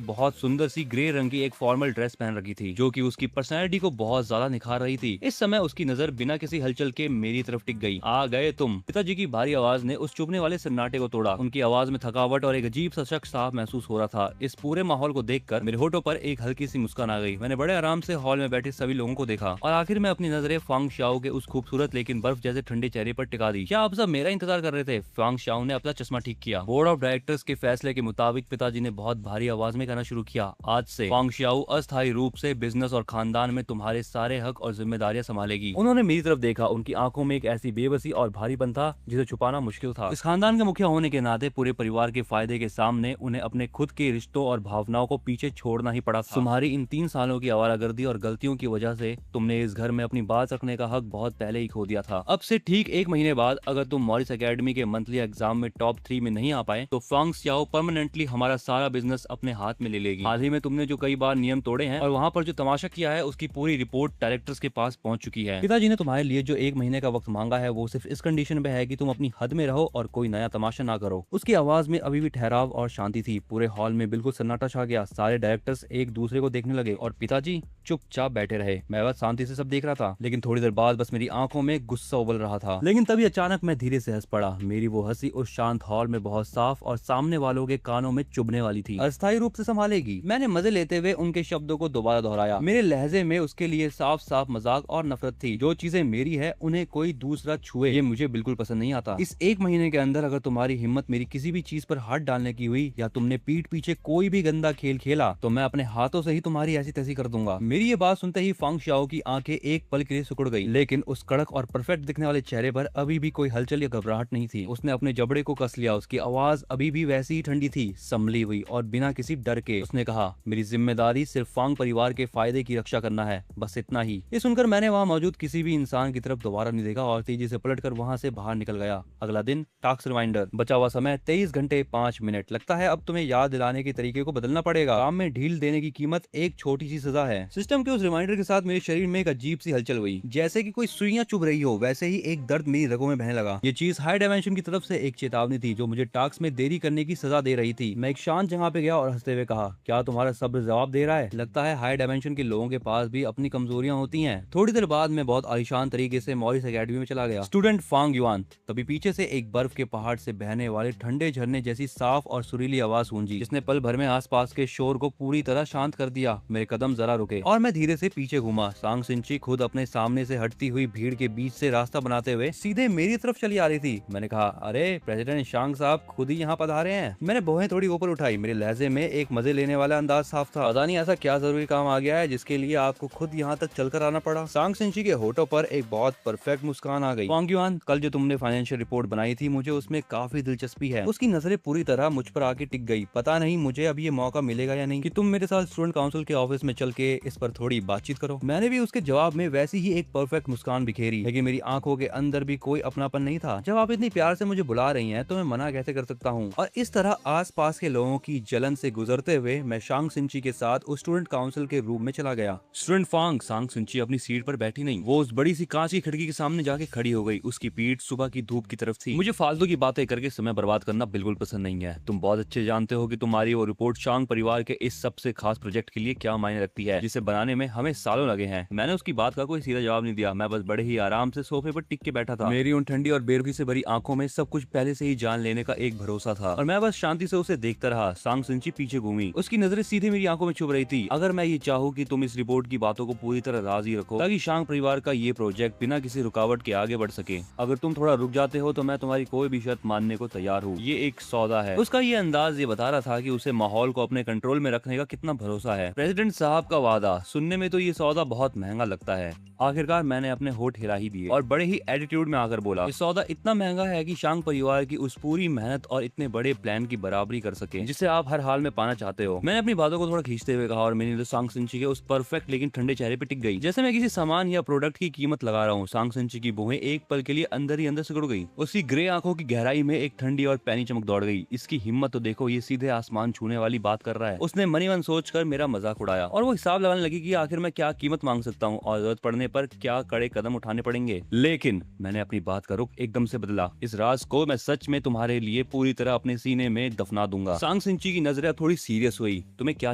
बहुत सुंदर सी ग्रे रंग की एक फॉर्मल ड्रेस पहन रखी थी, जो कि उसकी पर्सनैलिटी को बहुत ज्यादा निखार रही थी। इस समय उसकी नजर बिना किसी हलचल के मेरी तरफ टिक गई। आ गए तुम। पिताजी की भारी आवाज ने उस चुभने वाले सन्नाटे को तोड़ा। उनकी आवाज में थकावट और एक अजीब सा शक साफ महसूस हो रहा था। इस पूरे माहौल को देखकर मेरे होठों पर एक हल्की सी मुस्कान आ गई। मैंने बड़े आराम से हॉल में बैठे सभी लोगों को देखा और आखिर में अपनी नजरें फांग श्याओ के उस खूबसूरत लेकिन बर्फ जैसे ठंडे चेहरे पर टिका दी। क्या आप सब मेरा इंतजार कर रहे थे? फांग श्याओ ने अपना चश्मा ठीक किया। बोर्ड ऑफ डायरेक्टर्स के फैसले के मुताबिक पिताजी ने बहुत भारी आवाज में कहना शुरू किया, आज से फांग श्याओ अस्थायी रूप से बिजनेस और खानदान में तुम्हारे सारे हक और जिम्मेदारियां संभालेगी। उन्होंने मेरी तरफ देखा। उनकी आंखों में एक ऐसी बेबसी और भारीपन था जिसे छुपाना मुश्किल था। इस खानदान के मुखिया होने के नाते पूरे परिवार के फायदे के सामने उन्हें अपने खुद के रिश्तों और भावनाओं को पीछे छोड़ना ही पड़ा था। तुम्हारी इन 3 सालों की आवारागर्दी और गलतियों की वजह से तुमने इस घर में अपनी बात रखने का हक बहुत पहले ही खो दिया था। अब से ठीक 1 महीने बाद अगर तुम मॉरिस एकेडमी के मंथली एग्जाम में टॉप 3 में नहीं आ पाए तो फांग श्याओ परमानेंटली हमारा सारा बिजनेस अपने हाथ में ले लेगी। हाल ही में तुमने जो कई बार नियम तोड़े हैं और वहाँ पर जो तमाशा किया है उसकी पूरी रिपोर्ट डायरेक्टर्स के पास पहुंच चुकी है। पिताजी ने तुम्हारे लिए जो 1 महीने का वक्त मांगा है वो सिर्फ इस कंडीशन पे है कि तुम अपनी हद में रहो और कोई नया तमाशा ना करो। उसकी आवाज में अभी भी ठहराव और शांति थी। पूरे हॉल में बिल्कुल सन्नाटा छा गया। सारे डायरेक्टर्स एक दूसरे को देखने लगे और पिताजी चुपचाप बैठे रहे। मैं बस शांति से सब देख रहा था, लेकिन थोड़ी देर बाद बस मेरी आंखों में गुस्सा उबल रहा था। लेकिन तभी अचानक मैं धीरे से हंस पड़ा। मेरी वो हंसी उस शांत हॉल में बहुत साफ और सामने वालों के कानों में चुभने वाली थी। अस्थायी रूप से संभालेगी। मैंने मजे लेते हुए उनके शब्दों को दोबारा दोहराया। मेरे लहजे में उसके लिए साफ साफ मजाक और नफरत थी। जो चीजें मेरी है उन्हें कोई दूसरा छुए ये मुझे बिल्कुल पसंद नहीं आता। इस 1 महीने के अंदर अगर तुम्हारी हिम्मत मेरी किसी भी चीज पर हाथ डालने की हुई या तुमने पीठ पीछे कोई भी गंदा खेल खेला तो मैं अपने हाथों से ही तुम्हारी ऐसी तैसी कर दूंगा। मेरी ये बात सुनते ही फांग श्याओ की आंखें एक पल के लिए सिकुड़ गई, लेकिन उस कड़क और परफेक्ट दिखने वाले चेहरे पर अभी भी कोई हलचल या घबराहट नहीं थी। उसने अपने जबड़े को कस लिया। उसकी आवाज अभी भी वैसी ही ठंडी थी, संभली हुई और बिना किसी डर के। उसने कहा, मेरी जिम्मेदारी सिर्फ फांग परिवार के फायदे की रक्षा करना है, बस इतना ही। ये सुनकर मैंने वहाँ मौजूद किसी भी इंसान की तरफ दोबारा नहीं देखा और तेजी से पलटकर वहाँ से बाहर निकल गया। अगला दिन, टास्क रिमाइंडर, बचा हुआ समय 23 घंटे 5 मिनट। लगता है अब तुम्हें याद दिलाने के तरीके को बदलना पड़ेगा। काम में ढील देने की कीमत एक छोटी सी सजा है। सिस्टम के उस रिमाइंडर के साथ मेरे शरीर में एक अजीब सी हलचल हुई, जैसे कि कोई सुइयां चुभ रही हो। वैसे ही एक दर्द मेरी रगों में बहने लगा। ये चीज हाई डायमेंशन की तरफ से एक चेतावनी थी जो मुझे टास्क में देरी करने की सजा दे रही थी। मैं एक शांत जगह पे गया और हंसते हुए कहा, क्या तुम्हारा सब्र जवाब दे रहा है? लगता है हाई डायमेंशन के लोगों के पास भी अपनी कमजोरियां होती हैं। थोड़ी देर बाद मैं बहुत आलीशान तरीके से मॉरिस एकेडमी में चला गया। Student Fang Yuan. तभी पीछे से एक बर्फ के पहाड़ से बहने वाले ठंडे झरने जैसी साफ और सुरीली आवाज गूंजी, जिसने पल भर में आसपास के शोर को पूरी तरह शांत कर दिया। मेरे कदम जरा रुके और मैं धीरे से पीछे घूमा। सांग सिंची खुद अपने सामने से हटती हुई भीड़ के बीच से रास्ता बनाते हुए सीधे मेरी तरफ चली आ रही थी। मैंने कहा, अरे प्रेसिडेंट शांग साहब खुद ही यहाँ पधारे हैं। मैंने भौहें थोड़ी ऊपर उठाई। मेरे लहजे में एक मजे लेने वाला अंदाज साफ था। पता नहीं ऐसा क्या जरूरी काम आ गया है जिसके लिए आपको खुद यहाँ तक चलकर आना पड़ा। सांग सिंची के होठों पर एक बहुत परफेक्ट मुस्कान आ गई। फांग युआन, कल जो तुमने फाइनेंशियल रिपोर्ट बनाई थी मुझे उसमें काफी दिलचस्पी है। उसकी नजरें पूरी तरह मुझ पर आके टिक गई। पता नहीं मुझे अब ये मौका मिलेगा या नहीं कि तुम मेरे साथ स्टूडेंट काउंसिल के ऑफिस में चल के इस पर थोड़ी बातचीत करो। मैंने भी उसके जवाब में वैसी ही एक परफेक्ट मुस्कान बिखेरी, लेकिन मेरी आंखों के अंदर भी कोई अपनापन नहीं था। जब आप इतनी प्यार से मुझे बुला रही हैं तो मैं मना कैसे कर सकता हूँ? और इस तरह आसपास के लोगों की जलन से गुजरते हुए मैं शांग सिंची के साथ उस स्टूडेंट काउंसिल के रूम में चला गया। स्टूडेंट फांग, सांग सिंची अपनी सीट पर बैठी नहीं, वो उस बड़ी सी कांच की खिड़की के सामने जाके खड़ी हो गई। उसकी पीठ सुबह की धूप की तरफ थी। मुझे फालतू की बातें करके समय बर्बाद करना बिल्कुल पसंद नहीं है। तुम बहुत अच्छे जानते हो कि तुम्हारी वो रिपोर्ट शांग परिवार के इस सबसे खास प्रोजेक्ट के लिए क्या मायने रखती है, जिसे बनाने में हमें सालों लगे हैं। मैंने उसकी बात का कोई सीधा जवाब नहीं दिया। मैं बस बड़े ही आराम से सोफे पर टिक के बैठा था। मेरी उन ठंडी और बेरुखी से भरी आंखों में सब कुछ पहले से ही जान लेने का एक भरोसा था और मैं बस शांति से उसे देखता रहा। सांग सिंची पीछे घूमी, उसकी नजरें सीधे मेरी आंखों में छुप रही थी। अगर मैं ये चाहूँ कि तुम इस रिपोर्ट की बातों को पूरी तरह राजी रखो ताकि शांग परिवार का ये प्रोजेक्ट बिना किसी रुकावट के आगे बढ़ सके, अगर तुम थोड़ा रुक जाते हो तो मैं तुम्हारी कोई भी शर्त मानने को तैयार हूँ। ये एक सौदा है। उसका ये अंदाज ये बता रहा था कि उसे माहौल को अपने कंट्रोल में रखने का कितना भरोसा है। प्रेसिडेंट साहब का वादा सुनने में तो ये सौदा बहुत महंगा लगता है। आखिरकार मैंने अपने होठ हिला ही दिए और बड़े ही एटीट्यूड में आकर बोला, इस सौदा इतना महंगा है कि शांग परिवार की उस पूरी मेहनत और इतने बड़े प्लान की बराबरी कर सके जिसे आप हर हाल में पाना चाहते हो। मैंने अपनी बातों को थोड़ा खींचते हुए कहा और मेरी नजर सांग सिंची के उस परफेक्ट लेकिन ठंडे चेहरे पे टिक गई, जैसे मैं किसी सामान या प्रोडक्ट की कीमत लगा रहा हूँ। सांग सिंची की भुएं एक पल के लिए अंदर ही अंदर सिकुड़ गई। उसकी ग्रे आंखों की गहराई में एक ठंडी और पैनी चमक दौड़ गई। इसकी हिम्मत तो देखो, ये सीधे आसमान छूने वाली बात कर रहा है। उसने मनी मन सोचकर मेरा मजाक उड़ाया और वो हिसाब लगाने लगी कि आखिर मैं क्या कीमत मांग सकता हूँ और जरूरत पड़ने पर क्या कड़े कदम उठाने पड़ेंगे। लेकिन मैंने अपनी बात का रुख एकदम से बदला। इस राज को मैं सच में तुम्हारे लिए पूरी तरह अपने सीने में दफना दूंगा। सांग सिंची की नजरें थोड़ी सीरियस हुई। तुम्हें क्या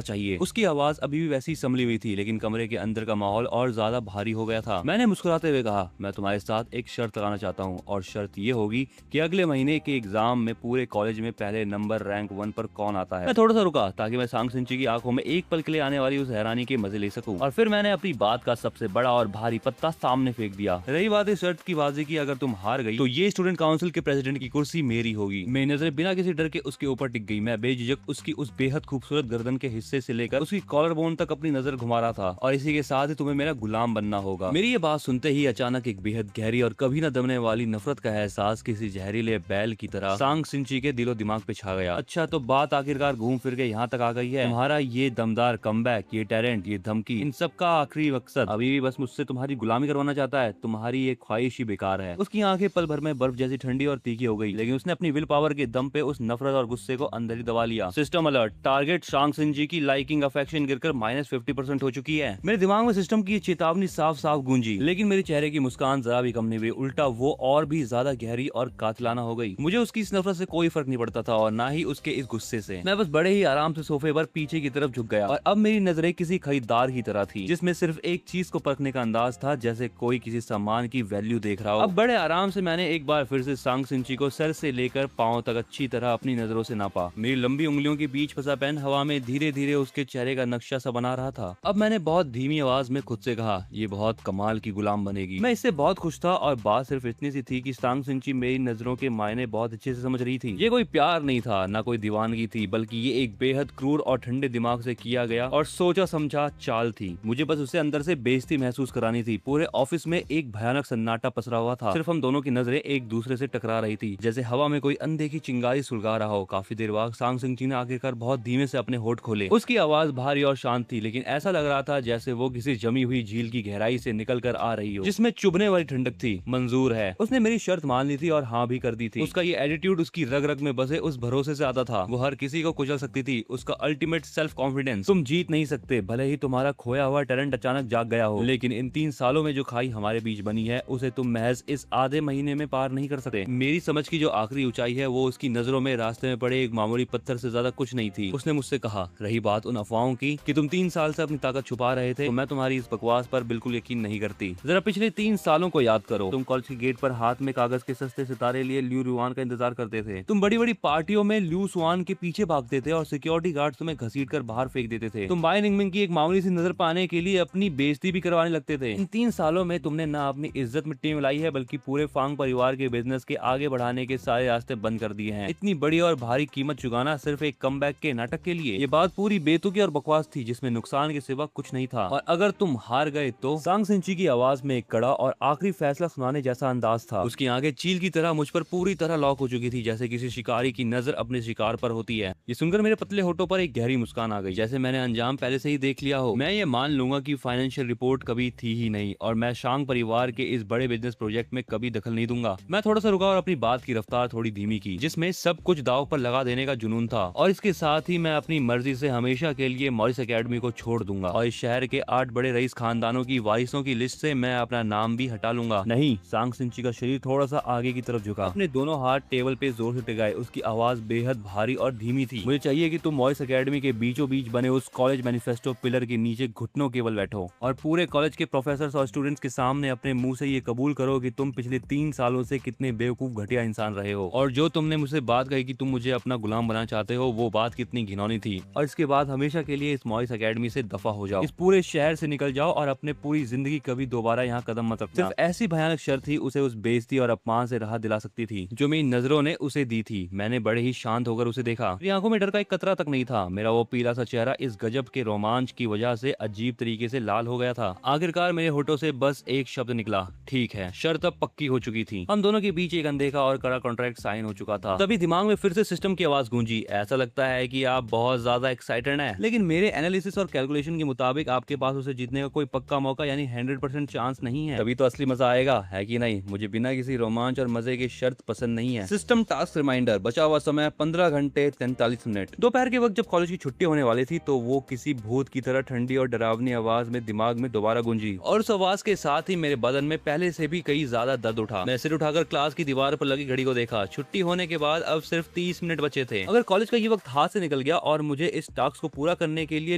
चाहिए? उसकी आवाज अभी भी वैसी संभली हुई थी, लेकिन कमरे के अंदर का माहौल और ज्यादा भारी हो गया था। मैंने मुस्कुराते हुए कहा, मैं तुम्हारे साथ एक शर्त लगाना चाहता हूँ और शर्त ये होगी कि अगले महीने के एग्जाम में पूरे कॉलेज में पहले नंबर रैंक 1 पर कौन आता है। मैं थोड़ा सा रुका ताकि मैं सांग सिंची की आंखों में एक पल के लिए आने वाली उस हैरानी के मजे ले सकूं और फिर मैंने अपनी बात का सबसे बड़ा और भारी पत्ता सामने फेंक दिया। रही बात इस शर्त की बाजी की, अगर तुम हार गई तो ये स्टूडेंट काउंसिल के प्रेसिडेंट की कुर्सी मेरी होगी। मेरी नजरें बिना किसी डर के उसके ऊपर टिक गई। मैं बेझिझक उसकी उस बेहद खूबसूरत गर्दन के हिस्से से लेकर उसकी कॉलर बोन तक अपनी नजर घुमा रहा था और इसी के साथ ही तुम्हें मेरा गुलाम बनना होगा। मेरी ये बात सुनते ही अचानक एक बेहद गहरी और कभी न दमने वाली नफरत का एहसास किसी जहरीले बैल की तरह सांग सिंची के दिलो दिमाग पे छा गया। अच्छा, तो बात आखिरकार घूम फिर के यहाँ तक आ गई है। तुम्हारा ये दमदार कमबैक, ये टैलेंट, ये धमकी, इन सब का आखिरी मकसद अभी भी बस मुझसे तुम्हारी गुलामी करवाना चाहता है। तुम्हारी ये ख्वाहिश ही बेकार है। उसकी आंखें पल भर में बर्फ जैसी ठंडी और तीखी हो गई, लेकिन उसने अपनी विल पावर के दम पे उस नफरत और गुस्से को अंदर ही दबा लिया। सिस्टम अलर्ट, टारगेट सांग सिंची की लाइकिंग अफेक्शन गिरकर -50% हो चुकी है। मेरे दिमाग में सिस्टम की चेतावनी साफ साफ गूंजी, लेकिन मेरे चेहरे की मुस्कान जरा भी कम नहीं हुई। उल्टा वो और भी ज्यादा गहरी और कातिलाना हो गई। मुझे उसकी इस नफरत से कोई फर्क नहीं पड़ता था और ना ही उसके इस गुस्से से। मैं बस बड़े ही आराम से सोफे पर पीछे की तरफ झुक गया और अब मेरी नजरें किसी खरीदार की तरह थी जिसमें सिर्फ एक चीज को परखने का अंदाज था, जैसे कोई किसी सामान की वैल्यू देख रहा हो। अब बड़े आराम से मैंने एक बार फिर से सांग सिंची को सर से लेकर पांव तक अच्छी तरह अपनी नजरों से नापा। मेरी लंबी उंगलियों के बीच फंसा पेन हवा में धीरे धीरे उसके चेहरे का नक्शा सा बना रहा था। अब मैंने बहुत धीमी आवाज में खुद से कहा, ये बहुत कमाल की गुलाम बनेगी। मैं इससे बहुत खुश था और बात सिर्फ इतनी सी थी कि सांग सिंची मेरी नजरों के मायने बहुत अच्छे से समझ रही थी। ये कोई प्यार नहीं था, ना कोई दीवानगी थी, बल्कि ये एक बेहद क्रूर और ठंडे दिमाग से किया गया और सोचा समझा चाल थी। मुझे बस उसे अंदर से बेइज्जती महसूस करानी थी। पूरे ऑफिस में एक भयानक सन्नाटा पसरा हुआ था। सिर्फ हम दोनों की नजरें एक दूसरे से टकरा रही थी, जैसे हवा में कोई अनदेखी चिंगारी सुलगा रहा हो। काफी देर बाद सांग सिंची ने आखिरकार बहुत धीमे से अपने होठ खोले। उसकी आवाज भारी और शांत थी, लेकिन ऐसा लग रहा था जैसे वो किसी जमी हुई झील की गहराई से निकल कर आ रही हो जिसमें चुभने वाली ठंडक थी। मंजूर है। उसने मेरी शर्त मान ली थी और हाँ भी कर दी थी। उसका ये एटीट्यूड उसकी रग रग में बसे उस भरोसे से आता था। वो हर किसी को कुचल सकती थी। उसका अल्टीमेट सेल्फ कॉन्फिडेंस। तुम जीत नहीं सकते, भले ही तुम्हारा खोया हुआ टैलेंट अचानक जाग गया हो, लेकिन इन 3 सालों में जो खाई हमारे बीच बनी है उसे तुम महज इस आधे महीने में पार नहीं कर सकते। मेरी समझ की जो आखिरी ऊंचाई है वो उसकी नजरों में रास्ते में पड़े एक मामूली पत्थर से ज्यादा कुछ नहीं थी। उसने मुझसे कहा, रही बात उन अफवाहों की कि तुम 3 साल से अपनी ताकत छुपा रहे थे, तो मैं तुम्हारी इस बकवास पर बिल्कुल यकीन नहीं करती। जरा पिछले 3 सालों को याद करो। तुम कॉलेज के गेट पर हाथ में कागज के सस्ते सितारे लिए ल्यू रुआन का इंतजार करते थे। तुम बड़ी बड़ी पार्टियों में ल्यू सुआन के पीछे भागते थे और सिक्योरिटी गार्ड तुम्हें घसीट कर बाहर फेंक देते थे। तुम बाय निंगमिंग की एक मामूली सी नजर पाने के लिए अपनी बेइज्जती भी करवाने लगते थे। इन 3 सालों में तुमने ना अपनी इज्जत मिट्टी में लाई है, बल्कि पूरे फांग परिवार के बिजनेस के आगे बढ़ाने के सारे रास्ते बंद कर दिए हैं। इतनी बड़ी और भारी कीमत चुकाना सिर्फ एक कमबैक के नाटक के लिए। ये बात पूरी बेतुकी और बकवास थी जिसमें नुकसान के सिवा कुछ नहीं था। और अगर तुम हार गए तो? सांग सिंची की आवाज में एक कड़ा और आखिरी फैसला सुनाने जैसा अंदाज था। उसकी आंखें चील की तरह मुझ पर पूरी तरह लॉक हो चुकी थी, जैसे किसी शिकारी की नजर अपने शिकार पर होती है। ये सुनकर मेरे पतले होठों पर एक गहरी मुस्कान आ गई, जैसे मैंने अंजाम पहले से ही देख लिया हो। मैं ये मान लूंगा कि फाइनेंशियल रिपोर्ट कभी थी ही नहीं और मैं शांग परिवार के इस बड़े बिजनेस प्रोजेक्ट में कभी दखल नहीं दूंगा। मैं थोड़ा सा रुका और अपनी बात की रफ्तार थोड़ी धीमी की, जिसमें सब कुछ दाव पर लगा देने का जुनून था। और इसके साथ ही मैं अपनी मर्जी से हमेशा के लिए मॉरिस एकेडमी को छोड़ दूंगा और इस शहर के 8 बड़े रईस खानदानों की वारिसों की लिस्ट से मैं अपना नाम भी हटा लूंगा। नहीं। सांग सिंची का शरीर थोड़ा सा आगे की तरफ झुका, अपने दोनों हाथ टेबल पे जोर से टिकाए। उसकी आवाज बेहद भारी और धीमी थी। मुझे चाहिए कि तुम मॉरिस एकेडमी के बीचों बीच बने उस कॉलेज मैनिफेस्टो पिलर के नीचे घुटनों केवल बैठो और पूरे कॉलेज के प्रोफेसर्स और स्टूडेंट्स के सामने अपने मुंह से ये कबूल करो कि तुम पिछले 3 सालों से कितने बेवकूफ घटिया इंसान रहे हो और जो जो तुमने मुझसे बात कही कि तुम मुझे अपना गुलाम बनाना चाहते हो, वो बात कितनी घिनौनी थी। और इसके बाद हमेशा के लिए इस मॉइस एकेडमी से दफा हो जाओ, इस पूरे शहर से निकल जाओ और अपने पूरी जिंदगी कभी दोबारा यहाँ कदम मत रखना। सिर्फ ऐसी भयानक शर्त ही उसे उस बेइज्जती और अपमान से राहत दिला सकती थी जो मेरी नजरों ने उसे दी थी। मैंने बड़े ही शांत होकर उसे देखा। मेरी आंखों में डर का एक कतरा तक नहीं था। मेरा वो पीला सा चेहरा इस गजब के रोमांच की वजह से अजीब तरीके से लाल हो गया था। आखिरकार मेरे होठों से बस एक शब्द निकला, ठीक है। शर्त अब पक्की हो चुकी थी। हम दोनों के बीच एक अनदेखा और कड़ा कॉन्ट्रैक्ट साइन हो चुका था। तभी दिमाग में फिर से सिस्टम की आवाज गूंजी, ऐसा लगता है कि आप बहुत ज्यादा एक्साइटेड हैं, लेकिन मेरे एनालिसिस और कैलकुलेशन के मुताबिक आपके पास उसे जीतने का कोई पक्का मौका यानी 100% चांस नहीं है। तभी तो असली मजा आएगा, है कि नहीं? मुझे बिना किसी रोमांच और मजे की शर्त पसंद नहीं है। सिस्टम टास्क रिमाइंडर, बचा हुआ समय 15 घंटे 43 मिनट। दोपहर के वक्त जब कॉलेज की छुट्टी होने वाली थी तो वो किसी भूत की तरह ठंडी और डरावनी आवाज में दिमाग में दोबारा गूंजी, और उस आवाज के साथ ही मेरे बदन में पहले से भी कई ज्यादा दर्द उठा। मैं सिर उठाकर क्लास की दीवार पर लगी घड़ी को देखा। छुट्टी होने के बाद अब सिर्फ 30 मिनट बचे थे। अगर कॉलेज का ये वक्त हाथ से निकल गया और मुझे इस टास्क को पूरा करने के लिए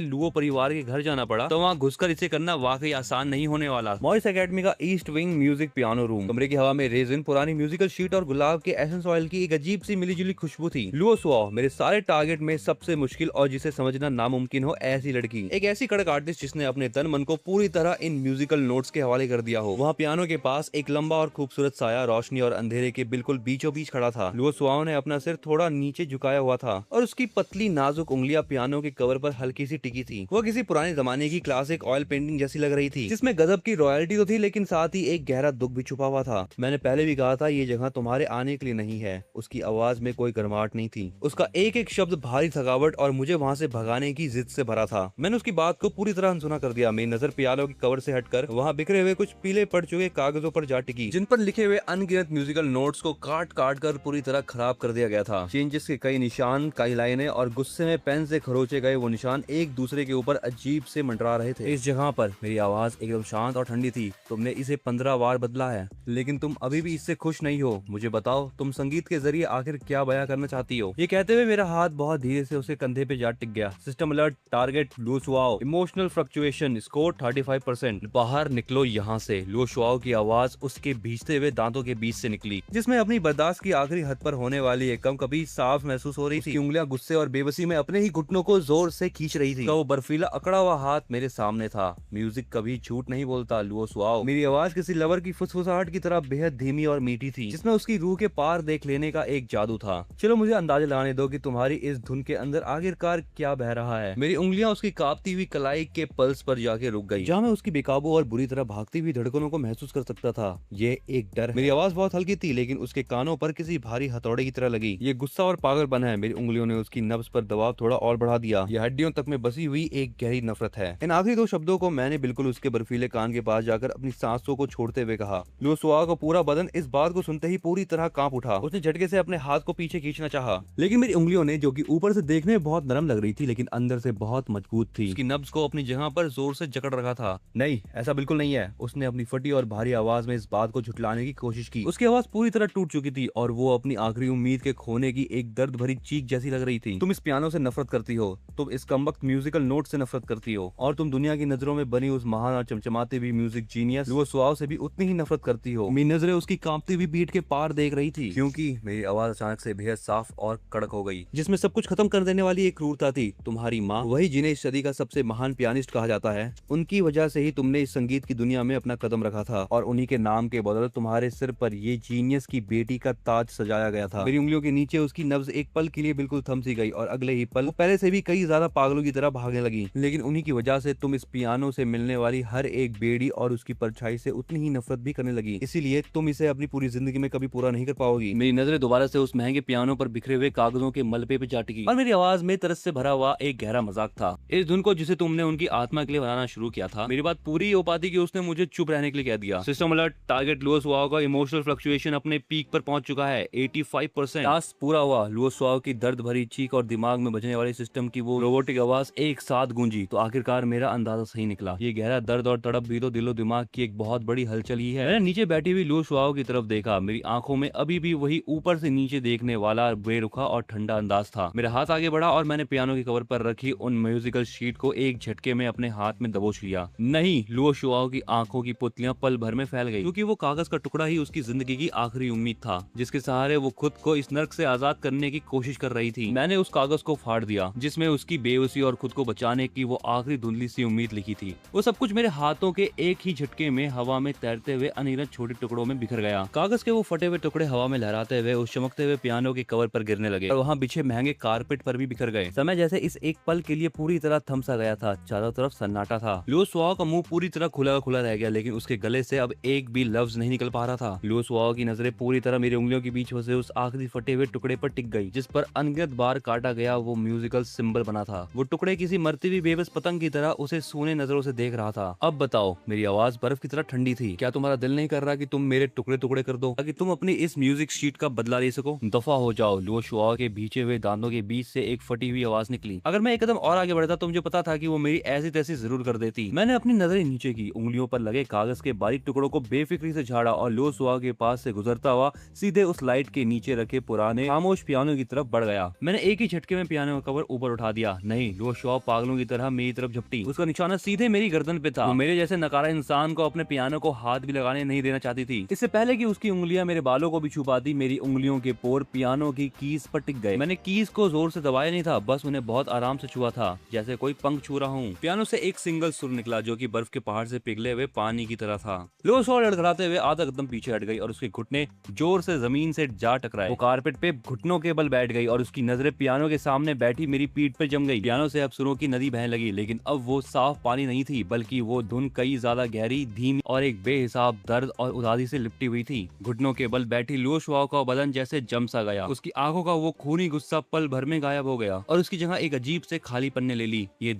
लुओ परिवार के घर जाना पड़ा तो वहाँ घुसकर इसे करना वाकई आसान नहीं होने वाला। मॉइस एकेडमी का east wing music piano room. कमरे की हवा में रेजिन, पुरानी म्यूजिकल शीट और गुलाब के एसेंस ऑयल की एक अजीब सी मिलीजुली खुशबू थी। लुओ सुआओ, मेरे सारे टारगेट में सबसे मुश्किल और जिसे समझना नामुमकिन हो ऐसी लड़की, एक ऐसी कड़क आर्टिस्ट जिसने अपने तन मन को पूरी तरह इन म्यूजिकल नोट्स के हवाले कर दिया हो। वहाँ पियानो के पास एक लंबा और खूबसूरत साया रोशनी और अंधेरे के बिल्कुल बीचों बीच खड़ा था। लुओ सुआओ ने अपना सिर थोड़ा नीचे झुकाया हुआ था और उसकी पतली नाजुक उंगलियां पियानो के कवर पर हल्की सी टिकी थी। वो किसी पुराने जमाने की क्लासिक ऑयल पेंटिंग जैसी लग रही थी, जिसमें गजब की रॉयल्टी तो थी लेकिन साथ ही एक गहरा दुख भी छुपा हुआ था। मैंने पहले भी कहा था ये जगह तुम्हारे आने के लिए नहीं है। उसकी आवाज में कोई गर्माहट नहीं थी। उसका एक एक शब्द भारी थकावट और मुझे वहाँ से भगाने की जिद से भरा था। मैंने उसकी बात को पूरी तरह अनसुना कर दिया। मेरी नजर पियानो के कवर से हटकर वहाँ बिखरे हुए कुछ पीले पड़ चुके कागजों पर जा टिकी, जिन पर लिखे हुए अनगिनत म्यूजिकल नोट्स को काट काट कर पूरी तरह खराब कर दिया गया था। चेंजेस के कई निशान, कई लाइनें और गुस्से में पेन से खरोचे गए वो निशान एक दूसरे के ऊपर अजीब से मंडरा रहे थे। इस जगह पर मेरी आवाज एकदम शांत और ठंडी थी। तुमने इसे 15 बार बदला है लेकिन तुम अभी भी इससे खुश नहीं हो। मुझे बताओ तुम संगीत के जरिए आखिर क्या बयां करना चाहती हो? ये कहते हुए मेरा हाथ बहुत धीरे से उसके कंधे पे जा टिक गया। System alert, target Luo Suao, emotional fluctuation, score 35%। बाहर निकलो यहाँ से। लुओ सुआओ की आवाज उसके भीजते हुए दांतों के बीच से निकली, जिसमें अपनी बर्दाश्त की आखिरी हद पर होने वाली एक कम कभी साफ महसूस हो रही थी। उंगलियां गुस्से और बेबसी में अपने ही घुटनों को जोर से खींच रही थी। वो बर्फीला अकड़ा हुआ हाथ मेरे सामने था। म्यूजिक कभी झूठ नहीं बोलता लुओ सुआओ। मेरी आवाज किसी लवर की फुसफुसाहट की तरह बेहद धीमी और मीठी थी, जिसमें उसकी रूह के पार देख लेने का एक जादू था। चलो मुझे अंदाजा लगाने दो कि तुम्हारी इस धुन के अंदर आखिरकार क्या बह रहा है। मेरी उंगलियां उसकी कांपती हुई कलाई के पल्स पर जाके रुक गई, जहां मैं उसकी बेकाबू और बुरी तरह भागती हुई धड़कनों को महसूस कर सकता था। ये एक डर है। मेरी आवाज बहुत हल्की थी लेकिन उसके कानों पर किसी भारी हथौड़े की तरह लगी। ये गुस्सा और पागलपन है। मेरी उंगलियों ने उसकी नब्ज पर दबाव थोड़ा और बढ़ा दिया। ये हड्डियों तक में बसी हुई एक गहरी नफरत है। इन आखिरी दो शब्दों को मैंने बिल्कुल उसके बर्फीले कान के पास जाकर अपनी सांसों को छोड़ते हुए कहा। लुओ सुआओ का पूरा बदन इस बात को सुनते ही पूरी तरह कांप उठा। उसने झटके से अपने हाथ को पीछे खींचना चाहा, लेकिन मेरी उंगलियों ने, जो कि ऊपर से देखने में बहुत नरम लग रही थी लेकिन अंदर से बहुत मजबूत थी, उसकी नब्ज को अपनी जगह पर जोर से जकड़ रखा था। नहीं, ऐसा बिल्कुल नहीं है। उसने अपनी फटी और भारी आवाज में इस बात को झुठलाने की कोशिश की। उसकी आवाज पूरी तरह टूट चुकी थी और वो अपनी आखिरी उम्मीद के खोने की एक दर्द भरी चीख जैसी लग रही थी। तुम इस पियानो से नफरत करती हो, तुम इस कमबख्त म्यूजिकल नोट से नफरत करती हो और तुम दुनिया की नजरों में बनी उस महान और चमचमाते हुई म्यूजिक जीनियस लुओ सुआओ से भी उतनी ही नफरत करती हो। मेरी नजरें उसकी कांपती हुई बीट के पार देख रही थी, क्योंकि मेरी आवाज अचानक से बेहद साफ और कड़क हो गई, जिसमें सब कुछ खत्म कर देने वाली एक क्रूरता थी। तुम्हारी माँ, वही जिन्हें इस सदी का सबसे महान पियानिस्ट कहा जाता है, उनकी वजह से ही तुमने इस संगीत की दुनिया में अपना कदम रखा था और उन्हीं के नाम के बदौलत तुम्हारे सिर पर ये जीनियस की बेटी का ताज सजाया गया था। मेरी उंगलियों के नीचे उसकी नब्ज एक पल के लिए बिल्कुल थम सी गई और अगले ही पल वो पहले से भी कई ज्यादा पागलों की तरह भागने लगी। लेकिन उन्हीं की वजह से तुम इस पियानो से मिलने वाली हर एक बेड़ी और उसकी परछाई से उतनी ही नफरत भी करने लगी। इसीलिए तुम इसे अपनी पूरी जिंदगी में कभी पूरा नहीं कर पाओगी। मेरी नजरें दोबारा से उस महंगे पियानो पर बिखरे हुए कागजों के मलबे पे जा टिकी और मेरी आवाज में तरस से भरा हुआ एक गहरा मजाक था। इस धुन को जिसे तुमने उनकी आत्मा के लिए बनाना शुरू किया था, मेरी बात पूरी हो पाती कि उसने मुझे चुप रहने के लिए कह दिया। सिस्टम अलर्ट, टारगेट लुओ सुआओ का इमोशनल फ्लक्चुएशन अपने पीक पर पहुंच चुका है। 85%। टास्क पूरा हुआ। लुओ सुआओ की दर्द भरी चीख और दिमाग में बजने वाले सिस्टम की वो रोबोटिक आवाज एक साथ गूंजी। तो आखिरकार मेरा अंदाजा सही निकला। ये गहरा दर्द और तड़प भी तो दिलो दिमाग की एक बहुत बड़ी हलचल ही है। मैंने नीचे बैठी हुई लुओ सुआओ की तरफ देखा। मेरी आंखों में अभी भी वही ऊपर से नीचे देखने वाला बेरुखा और ठंडा अंदाज था। मेरा हाथ आगे बढ़ा और मैंने पियानो के कवर पर रखी उन म्यूजिकल शीट को एक झटके में अपने हाथ में दबोच लिया। नहीं, लुओ सुआओ की आंखों की पुतलियां पल भर में फैल गई, क्योंकि वो कागज का टुकड़ा ही उसकी जिंदगी की आखिरी उम्मीद था, जिसके सहारे सहारे वो खुद को इस नर्क से आजाद करने की कोशिश कर रही थी। मैंने उस कागज को फाड़ दिया जिसमें उसकी बेबसी और खुद को बचाने की वो आखिरी धुंधली सी उम्मीद लिखी थी। वो सब कुछ मेरे हाथों के एक ही झटके में हवा में तैरते हुए अनगिनत छोटे टुकड़ों में बिखर गया। कागज के वो फटे हुए टुकड़े हवा में लहराते हुए उस चमकते हुए पियानो के कवर पर गिरने लगे और वहाँ बिछे महंगे कारपेट पर भी बिखर गए। समय जैसे इस एक पल के लिए पूरी तरह थम सा गया था। चारों तरफ सन्नाटा था। लुओ सुआओ का मुंह पूरी तरह खुला खुला रह गया, लेकिन उसके गले से अब एक भी लफ्ज नहीं निकल पा रहा था। लुओ सुआओ की नजरें पूरी तरह मेरी उंगलियों के बीच फंसे उस आखिरी फटे हुए टुकड़े पर टिक गई जिस पर अनगिनत बार काटा गया वो म्यूजिकल सिंबल बना था। वो टुकड़े किसी मरती हुई बेबस पतंग की तरह उसे सूने नजरों से देख रहा था। अब बताओ, मेरी आवाज बर्फ की तरह ठंडी थी। क्या तुम्हारा दिल नहीं कर रहा कि तुम मेरे टुकड़े टुकड़े कर दो ताकि तुम अपनी इस म्यूजिक शीट का बदला ले सको? दफा हो जाओ। लुओ सुआओ के भींचे हुए दांतों के बीच से एक फटी हुई आवाज निकली। अगर मैं एक कदम और आगे बढ़ता तो मुझे पता था कि वो मेरी ऐसी तैसी जरूर कर देती। मैंने अपनी नजरें नीचे की, उंगलियों पर लगे कागज के बारीक टुकड़ों को बेफिक्री से झाड़ा और लुओ सुआओ के पास से गुजरता हुआ सीधे उस लाइट के नीचे रखे पुराने खामोश पियानो की तरफ बढ़ गया। मैंने एक ही झटके में पियानो का कवर ऊपर उठा दिया। नहीं, लुओ सुआओ पागलों की तरह मेरी तरफ झपटी। उसका निशाना सीधे मेरी गर्दन पे था। वो मेरे जैसे नकारा इंसान को अपने पियानो को हाथ भी लगाने नहीं देना चाहती थी। इससे पहले कि उसकी उंगलियां मेरे बालों को भी छू पाती, मेरी उंगलियों के पोर पियानो की कीज पर टिक गए। मैंने कीज को जोर से दबाया नहीं था, बस उन्हें बहुत आराम से छुआ था जैसे कोई पंख छू रहा हूँ। पियानो से एक सिंगल सुर निकला जो कि बर्फ के पहाड़ से पिघले हुए पानी की तरह था। लुओ सुआओ लड़खड़ाते हुए आधा कदम पीछे हट गई और उसके घुटने जोर से जमीन से जा टकराए। वो कारपेट पे घुटनों के बल बैठ गई और उसकी नजरें पियानो के सामने बैठी मेरी पीठ पर जम गई। पियानो से अब सुरों की नदी बहने लगी, लेकिन अब वो साफ पानी नहीं थी बल्कि वो धुन कई ज्यादा गहरी, धीमी और एक बेहिसाब दर्द और उदासी से लिपटी हुई थी। घुटनों के बल बैठी लुओ सुआओ का बदन जैसे जम सा गया। उसकी आंखों का वो खूनी गुस्सा पल भर में गायब हो गया और उसकी जगह एक अजीब से खालीपन ने ले ली। ये